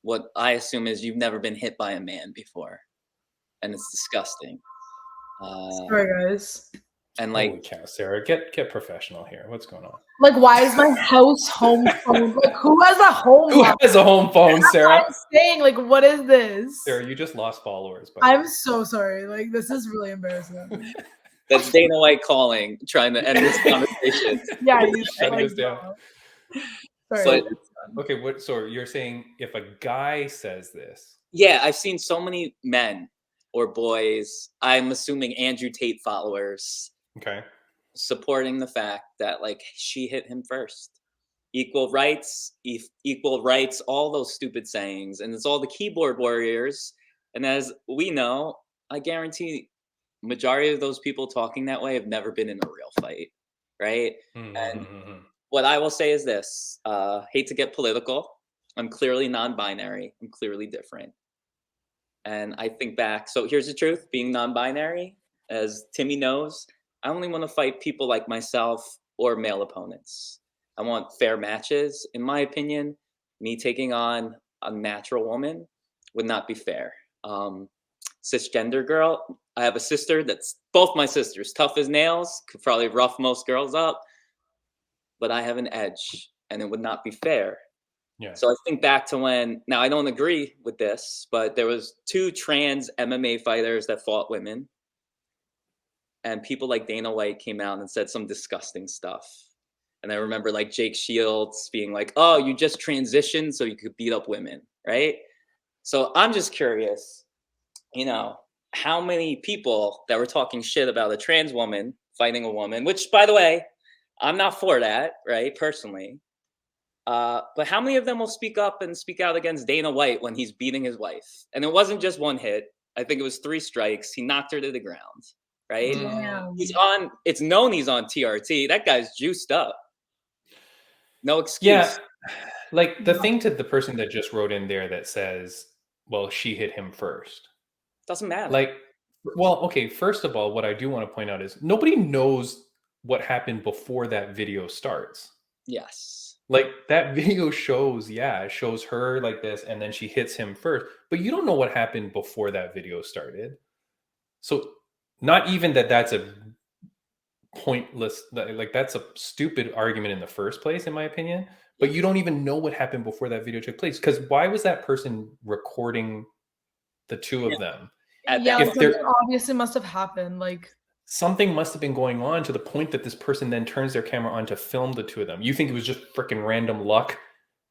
what I assume is you've never been hit by a man before, and it's disgusting. Sorry, guys. And like, holy cow, Sarah, get professional here. What's going on? Like, why is my house home phone? Like, who has a home? Who has a home phone, Sarah? I'm saying, like, what is this? Sarah, you just lost followers. I'm so sorry. Like, this is really embarrassing. That's Dana White calling, trying to end this conversation. Yeah, you shut this down. Sorry. Okay, so you're saying if a guy says this? Yeah, I've seen so many men or boys, I'm assuming Andrew Tate followers, okay, supporting the fact that like she hit him first. Equal rights, all those stupid sayings, and it's all the keyboard warriors. And as we know, I guarantee majority of those people talking that way have never been in a real fight, right? And what I will say is this, hate to get political, I'm clearly non-binary, I'm clearly different. And I think back, so here's the truth, being non-binary, as Timmy knows, I only want to fight people like myself or male opponents. I want fair matches. In my opinion, me taking on a natural woman would not be fair. Cisgender girl, I have a sister that's, both my sisters, tough as nails, could probably rough most girls up, but I have an edge and it would not be fair. Yeah. So I think back to when, now I don't agree with this, but there was 2 trans MMA fighters that fought women, and people like Dana White came out and said some disgusting stuff. And I remember like Jake Shields being like, oh, you just transitioned so you could beat up women, right? So I'm just curious, you know, how many people that were talking shit about a trans woman fighting a woman, which by the way, I'm not for that, right, personally. But how many of them will speak up and speak out against Dana White when he's beating his wife? And it wasn't just 1 hit. I think it was 3 strikes. He knocked her to the ground, right? He's on, it's known he's on TRT. That guy's juiced up. No excuse. Yeah, like the thing to the person that just wrote in there that says, well, she hit him first. Doesn't matter. Like, well, okay, first of all, what I do want to point out is nobody knows what happened before that video starts. Yes. Like that video shows, it shows her like this, and then she hits him first. But you don't know what happened before that video started. So not even that's a pointless. Like that's a stupid argument in the first place, in my opinion. But you don't even know what happened before that video took place. Because why was that person recording the two of them? At Yeah, that like point. something obviously must have happened. Like Something must have been going on to the point that this person then turns their camera on to film the two of them. You think it was just freaking random luck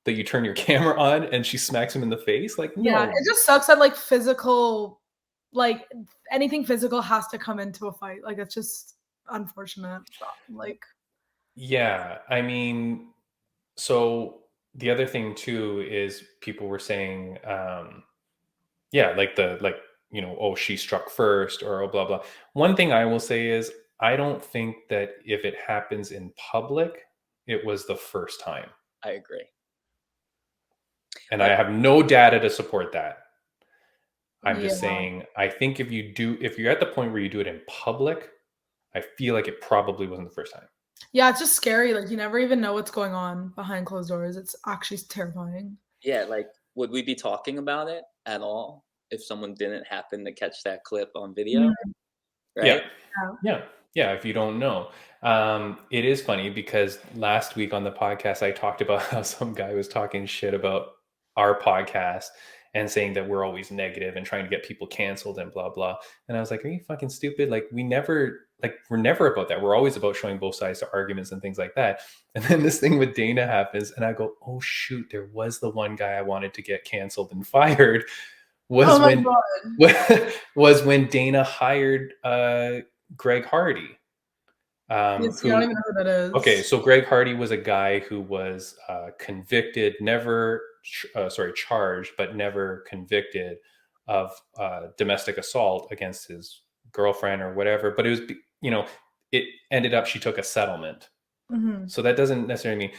that you turn your camera on and she smacks him in the face? Like, no. yeah, it just sucks that like physical, like anything physical has to come into a fight. Like it's just unfortunate. Like Yeah, I mean, so the other thing too is people were saying, yeah, like oh, she struck first or oh, blah blah. One thing I will say is I don't think that if it happens in public, it was the first time. I agree. And I have no data to support that. I'm just Yeah. saying, I think if you're at the point where you do it in public, I feel like it probably wasn't the first time. Yeah, it's just scary. Like you never even know what's going on behind closed doors. It's actually terrifying. Yeah, like would we be talking about it at all if someone didn't happen to catch that clip on video? Right? Yeah, if you don't know. It is funny because last week on the podcast, I talked about how some guy was talking shit about our podcast and saying that we're always negative and trying to get people canceled and blah, blah. And I was like, are you fucking stupid? Like we're never about that. We're always about showing both sides to arguments and things like that. And then this thing with Dana happens and I go, oh shoot, there was the one guy I wanted to get canceled and fired was when Dana hired Greg Hardy. Yes, you don't even know who that is. Okay, so Greg Hardy was a guy who was convicted, charged, but never convicted of domestic assault against his girlfriend or whatever. But it was, it ended up she took a settlement. Mm-hmm. So that doesn't necessarily mean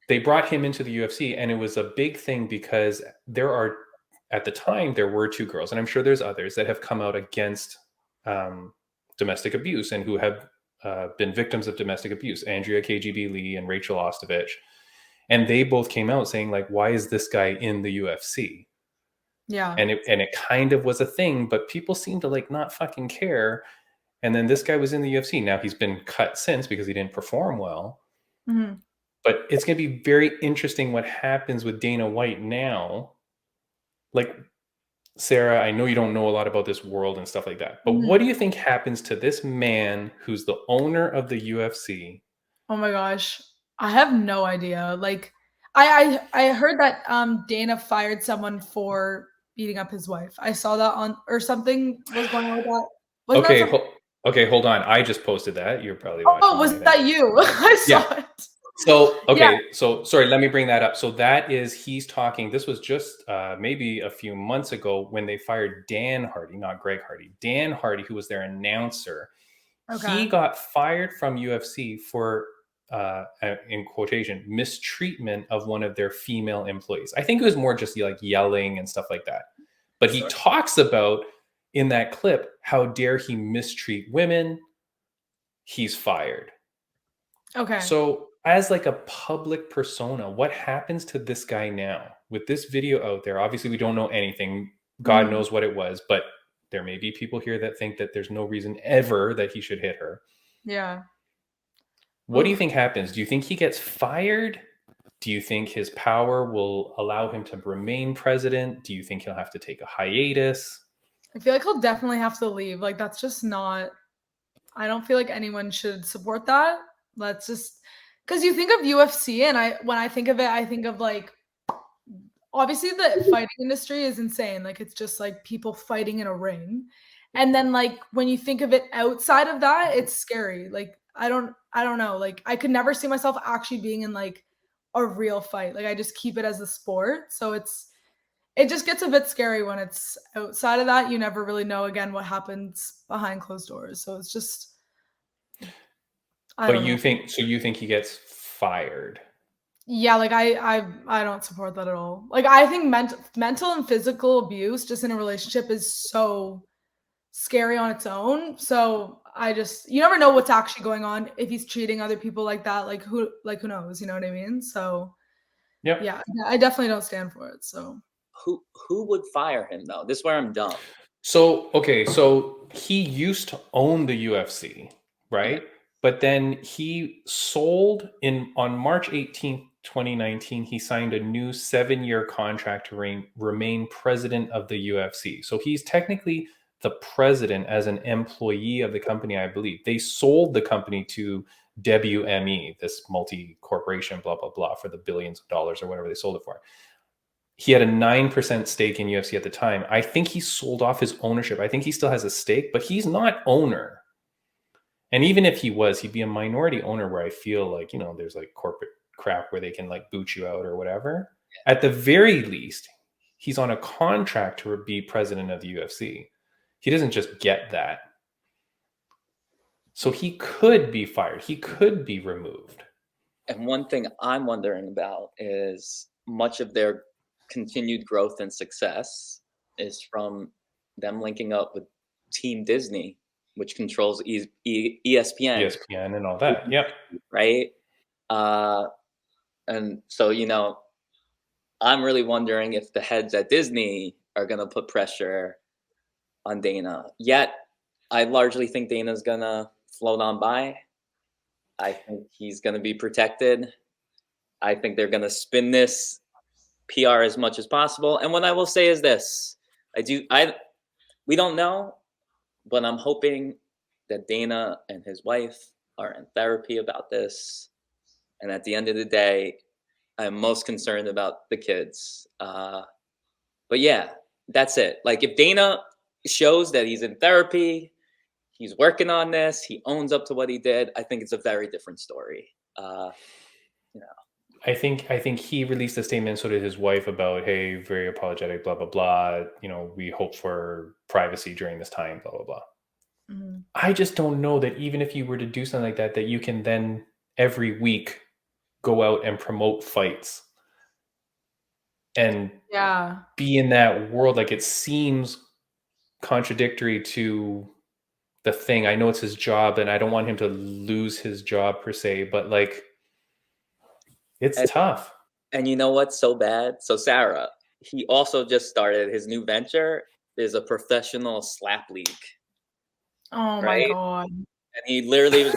they brought him into the UFC, and it was a big thing because at the time there were two girls, and I'm sure there's others that have come out against domestic abuse and who have been victims of domestic abuse, Andrea KGB Lee and Rachel Ostovich. And they both came out saying like, why is this guy in the UFC? Yeah. And it kind of was a thing, but people seem to like not fucking care. And then this guy was in the UFC. Now he's been cut since because he didn't perform well. Mm-hmm. But it's going to be very interesting what happens with Dana White now. Like, Sarah, I know you don't know a lot about this world and stuff like that, but what do you think happens to this man who's the owner of the UFC? Oh my gosh, I have no idea. Like, I heard that Dana fired someone for beating up his wife. I saw that on or something was going on with that. Okay, hold on. I just posted that. You're probably watching. Oh, was that you? I saw it. So, okay. So sorry, let me bring that up. So he's talking, this was just maybe a few months ago when they fired Dan Hardy, not Greg Hardy. Dan Hardy, who was their announcer. Okay. He got fired from UFC for, in quotation, mistreatment of one of their female employees. I think it was more just like yelling and stuff like that. But he talks about in that clip, how dare he mistreat women? He's fired. Okay. So as like a public persona, what happens to this guy now with this video out there? Obviously, we don't know anything. God knows what it was, but there may be people here that think that there's no reason ever that he should hit her. Yeah. What do you think happens? Do you think he gets fired? Do you think his power will allow him to remain president? Do you think he'll have to take a hiatus? I feel like he'll definitely have to leave. Like, that's just not, I don't feel like anyone should support that. Let's just, because you think of UFC and when I think of it, I think of like, obviously the fighting industry is insane. Like, it's just like people fighting in a ring. And then like, when you think of it outside of that, it's scary. Like, I don't know. Like, I could never see myself actually being in like a real fight. Like, I just keep it as a sport. So it just gets a bit scary when it's outside of that. You never really know again what happens behind closed doors. So it's just, you think he gets fired? Yeah, like I don't support that at all. Like, I think mental and physical abuse just in a relationship is so scary on its own. So you never know what's actually going on if he's treating other people like that. Like who knows? You know what I mean? So yeah, I definitely don't stand for it. So who would fire him though? This is where I'm dumb. So he used to own the UFC, right? Yeah. But then he sold on March 18th, 2019, he signed a new 7-year contract to remain president of the UFC. So he's technically the president as an employee of the company, I believe. They sold the company to WME, this multi-corporation, blah, blah, blah, for the billions of dollars or whatever they sold it for. He had a 9% stake in UFC at the time. I think he sold off his ownership. I think he still has a stake, but he's not owner. And even if he was, he'd be a minority owner where I feel like, you know, there's like corporate crap where they can like boot you out or whatever. At the very least, he's on a contract to be president of the UFC. He doesn't just get that. So he could be fired. He could be removed. And one thing I'm wondering about is much of their continued growth and success is from them linking up with Team Disney, which controls ESPN. ESPN and all that. Yep. Right. And so, you know, I'm really wondering if the heads at Disney are going to put pressure on Dana. Yet, I largely think Dana's going to float on by. I think he's going to be protected. I think they're going to spin this PR as much as possible. And what I will say is this. We don't know, but I'm hoping that Dana and his wife are in therapy about this. And at the end of the day, I'm most concerned about the kids. But yeah, that's it. Like if Dana shows that he's in therapy, he's working on this, he owns up to what he did, I think it's a very different story. You know. I think he released a statement, so did his wife, about, hey, very apologetic, blah, blah, blah. You know, we hope for privacy during this time, blah, blah, blah. Mm-hmm. I just don't know that even if you were to do something like that, that you can then every week go out and promote fights and be in that world. Like, it seems contradictory to the thing. I know it's his job and I don't want him to lose his job per se, but like, it's tough. And you know what's so bad? So Sarah, he also just started his new venture is a professional slap league. Oh my God. And he literally was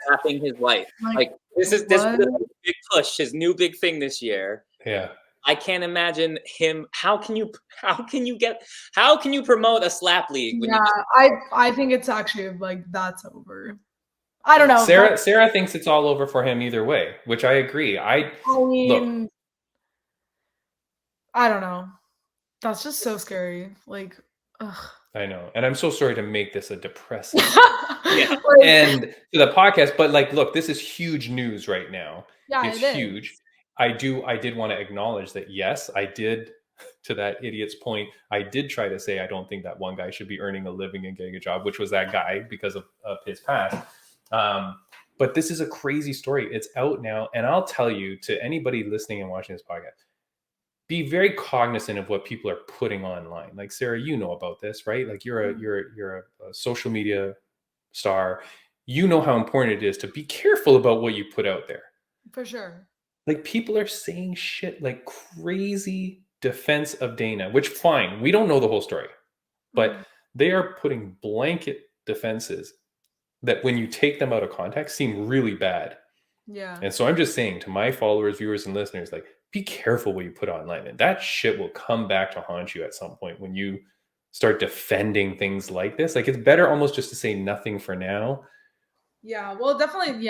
slapping his wife. Like this is a big push, his new big thing this year. Yeah. I can't imagine him. How can you promote a slap league? When I think it's actually like that's over. I don't know. Sarah thinks it's all over for him either way, which I agree. I mean, look, I don't know. That's just so scary. Like, ugh. I know. And I'm so sorry to make this a depressing end to the podcast, but like, look, this is huge news right now. Yeah, it's huge. I did want to acknowledge that, yes, I did, to that idiot's point, I did try to say I don't think that one guy should be earning a living and getting a job, which was that guy because of his past. But this is a crazy story. It's out now. And I'll tell you, to anybody listening and watching this podcast, be very cognizant of what people are putting online. Like, Sarah, you know about this, right? Like you're a social media star. You know how important it is to be careful about what you put out there. For sure. Like, people are saying shit like crazy defense of Dana, which, fine, we don't know the whole story, but they are putting blanket defenses that when you take them out of context seem really bad. Yeah. And so I'm just saying to my followers, viewers, and listeners, like, be careful what you put online. And that shit will come back to haunt you at some point when you start defending things like this. Like, it's better almost just to say nothing for now. Yeah, well, definitely.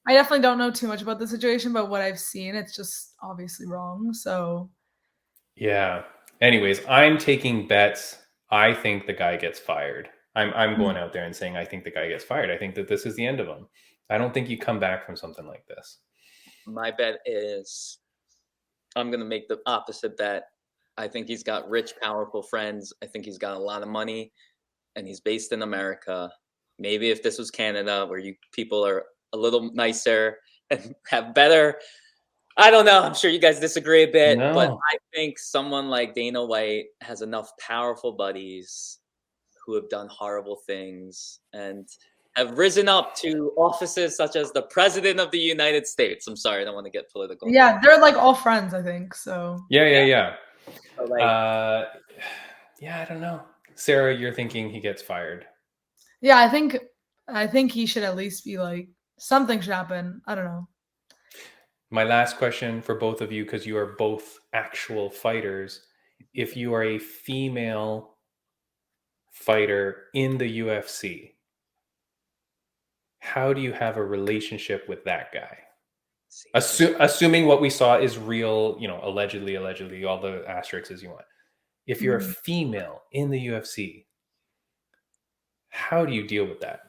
I definitely don't know too much about the situation, but what I've seen, it's just obviously wrong. So yeah. Anyways, I'm taking bets. I think the guy gets fired. I'm going out there and saying I think the guy gets fired. I think that this is the end of him. I don't think you come back from something like this. My bet is I'm going to make the opposite bet. I think he's got rich, powerful friends. I think he's got a lot of money, and he's based in America. Maybe if this was Canada, where people are a little nicer and have better, I don't know. I'm sure you guys disagree a bit, but I think someone like Dana White has enough powerful buddies who have done horrible things and have risen up to offices such as the President of the United States. I'm sorry, I don't want to get political. Yeah, they're like all friends, I think. So yeah. So like, I don't know. Sarah, you're thinking he gets fired. Yeah, I think I think he should at least be like, something should happen. I don't know. My last question for both of you, because you are both actual fighters. If you are a female fighter in the UFC, how do you have a relationship with that guy? Assuming what we saw is real, allegedly, all the asterisks as you want. If you're a female in the UFC, how do you deal with that?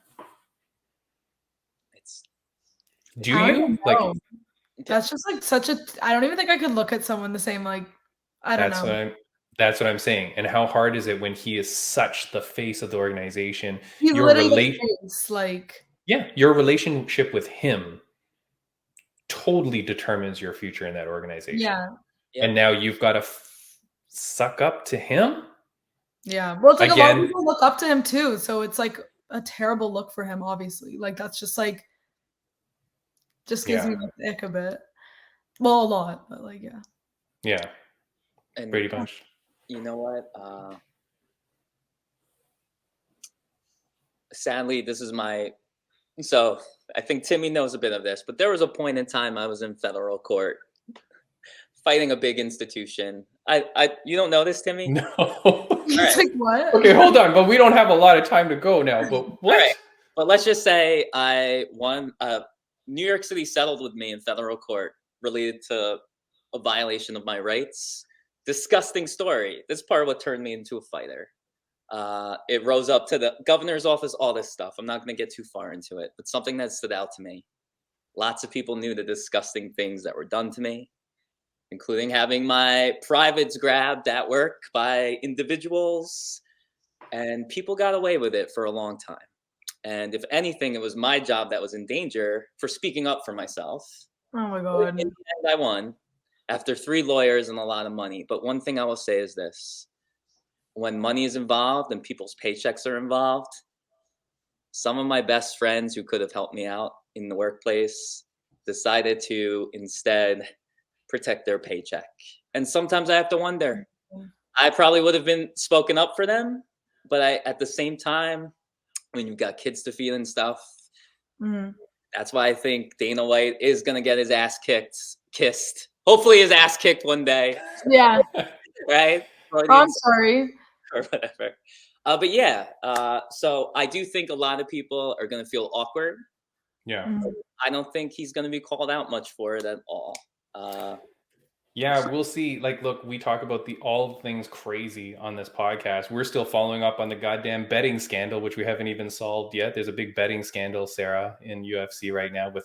Do you like? That's just like such a. I don't even think I could look at someone the same. Like, I don't know. That's what I'm saying. And how hard is it when he is such the face of the organization? He's literally your relationship with him totally determines your future in that organization. Yeah. And now you've got to suck up to him. Yeah. Well, it's like a lot of people look up to him too. So it's like a terrible look for him, obviously. Like that's just like, gives me the ick a bit. Well, a lot, but like, yeah. Yeah. And Braydbunch. You know what? Sadly, this is so I think Timmy knows a bit of this, but there was a point in time I was in federal court fighting a big institution. You don't know this, Timmy? No. It's like what? Okay, hold on, but we don't have a lot of time to go now. But what? Right. But let's just say I won. New York City settled with me in federal court related to a violation of my rights. Disgusting story. This part of what turned me into a fighter. It rose up to the governor's office, all this stuff. I'm not going to get too far into it, but something that stood out to me. Lots of people knew the disgusting things that were done to me, including having my privates grabbed at work by individuals, and people got away with it for a long time. And if anything, it was my job that was in danger for speaking up for myself. Oh my God. In the end, I won after 3 lawyers and a lot of money. But one thing I will say is this. When money is involved and people's paychecks are involved, some of my best friends who could have helped me out in the workplace decided to instead protect their paycheck. And sometimes I have to wonder, I probably would have been spoken up for them, but at the same time, when you've got kids to feed and stuff, that's why I think Dana White is going to get his ass kissed. Hopefully his ass kicked one day. Yeah. Right? I'm sorry. Or whatever. But yeah, so I do think a lot of people are going to feel awkward. Yeah. I don't think he's going to be called out much for it at all. Yeah, we'll see. Like, look, we talk about all things crazy on this podcast. We're still following up on the goddamn betting scandal, which we haven't even solved yet. There's a big betting scandal, Sarah, in UFC right now with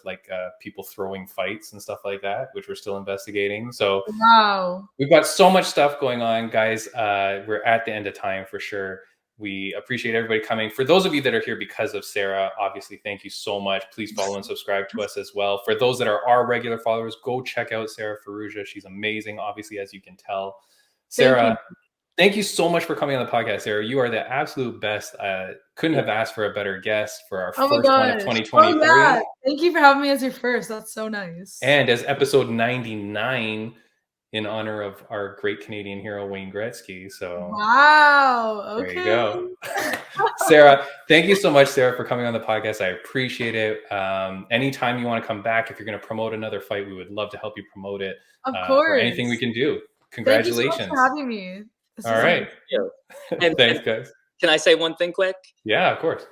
people throwing fights and stuff like that, which we're still investigating. So wow, we've got so much stuff going on, guys. We're at the end of time for sure. We appreciate everybody coming. For those of you that are here because of Sarah, obviously, thank you so much. Please follow and subscribe to us as well. For those that are our regular followers, go check out Sarah Farrugia. She's amazing, obviously, as you can tell. Sarah, thank you so much for coming on the podcast, Sarah. You are the absolute best. Couldn't have asked for a better guest for our first one of 2023. Oh, yeah. Thank you for having me as your first. That's so nice. And as episode 99, in honor of our great Canadian hero, Wayne Gretzky. So wow. Okay. There you go. Sarah, thank you so much, Sarah, for coming on the podcast. I appreciate it. Anytime you want to come back, if you're going to promote another fight, we would love to help you promote it. Of course. For anything we can do. Congratulations. Thank you so much for having me. All right. Thanks, guys. Can I say one thing quick? Yeah, of course.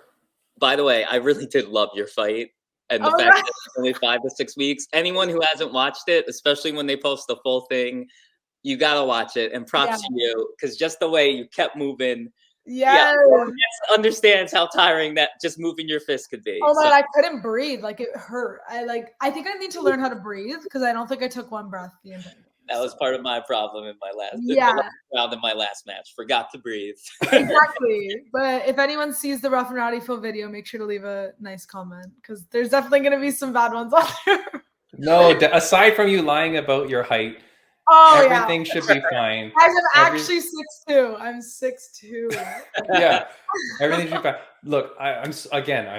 By the way, I really did love your fight. And the fact that it's only 5 to 6 weeks. Anyone who hasn't watched it, especially when they post the full thing, you gotta watch it. And props to you, because just the way you kept moving. Yeah. Understands how tiring that just moving your fist could be. Oh my God, I couldn't breathe. Like it hurt. I think I need to learn how to breathe because I don't think I took one breath the entire time. That was part of my problem in my last round in my last match. Forgot to breathe. Exactly. But if anyone sees the Rough and Rowdy full video, make sure to leave a nice comment because there's definitely going to be some bad ones on there. No, aside from you lying about your height, everything should be fine. Guys, I'm actually 6'2". I'm 6'2". Yeah, everything should be fine. Look, I'm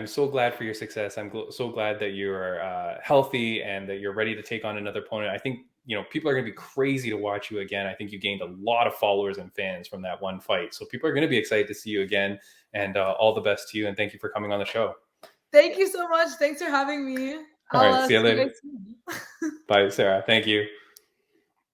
so glad for your success. I'm so glad that you're healthy and that you're ready to take on another opponent. I think people are going to be crazy to watch you again. I think you gained a lot of followers and fans from that one fight. So people are going to be excited to see you again. And all the best to you. And thank you for coming on the show. Thank you so much. Thanks for having me. All right, see you see you later. guys soon. Bye, Sarah. Thank you.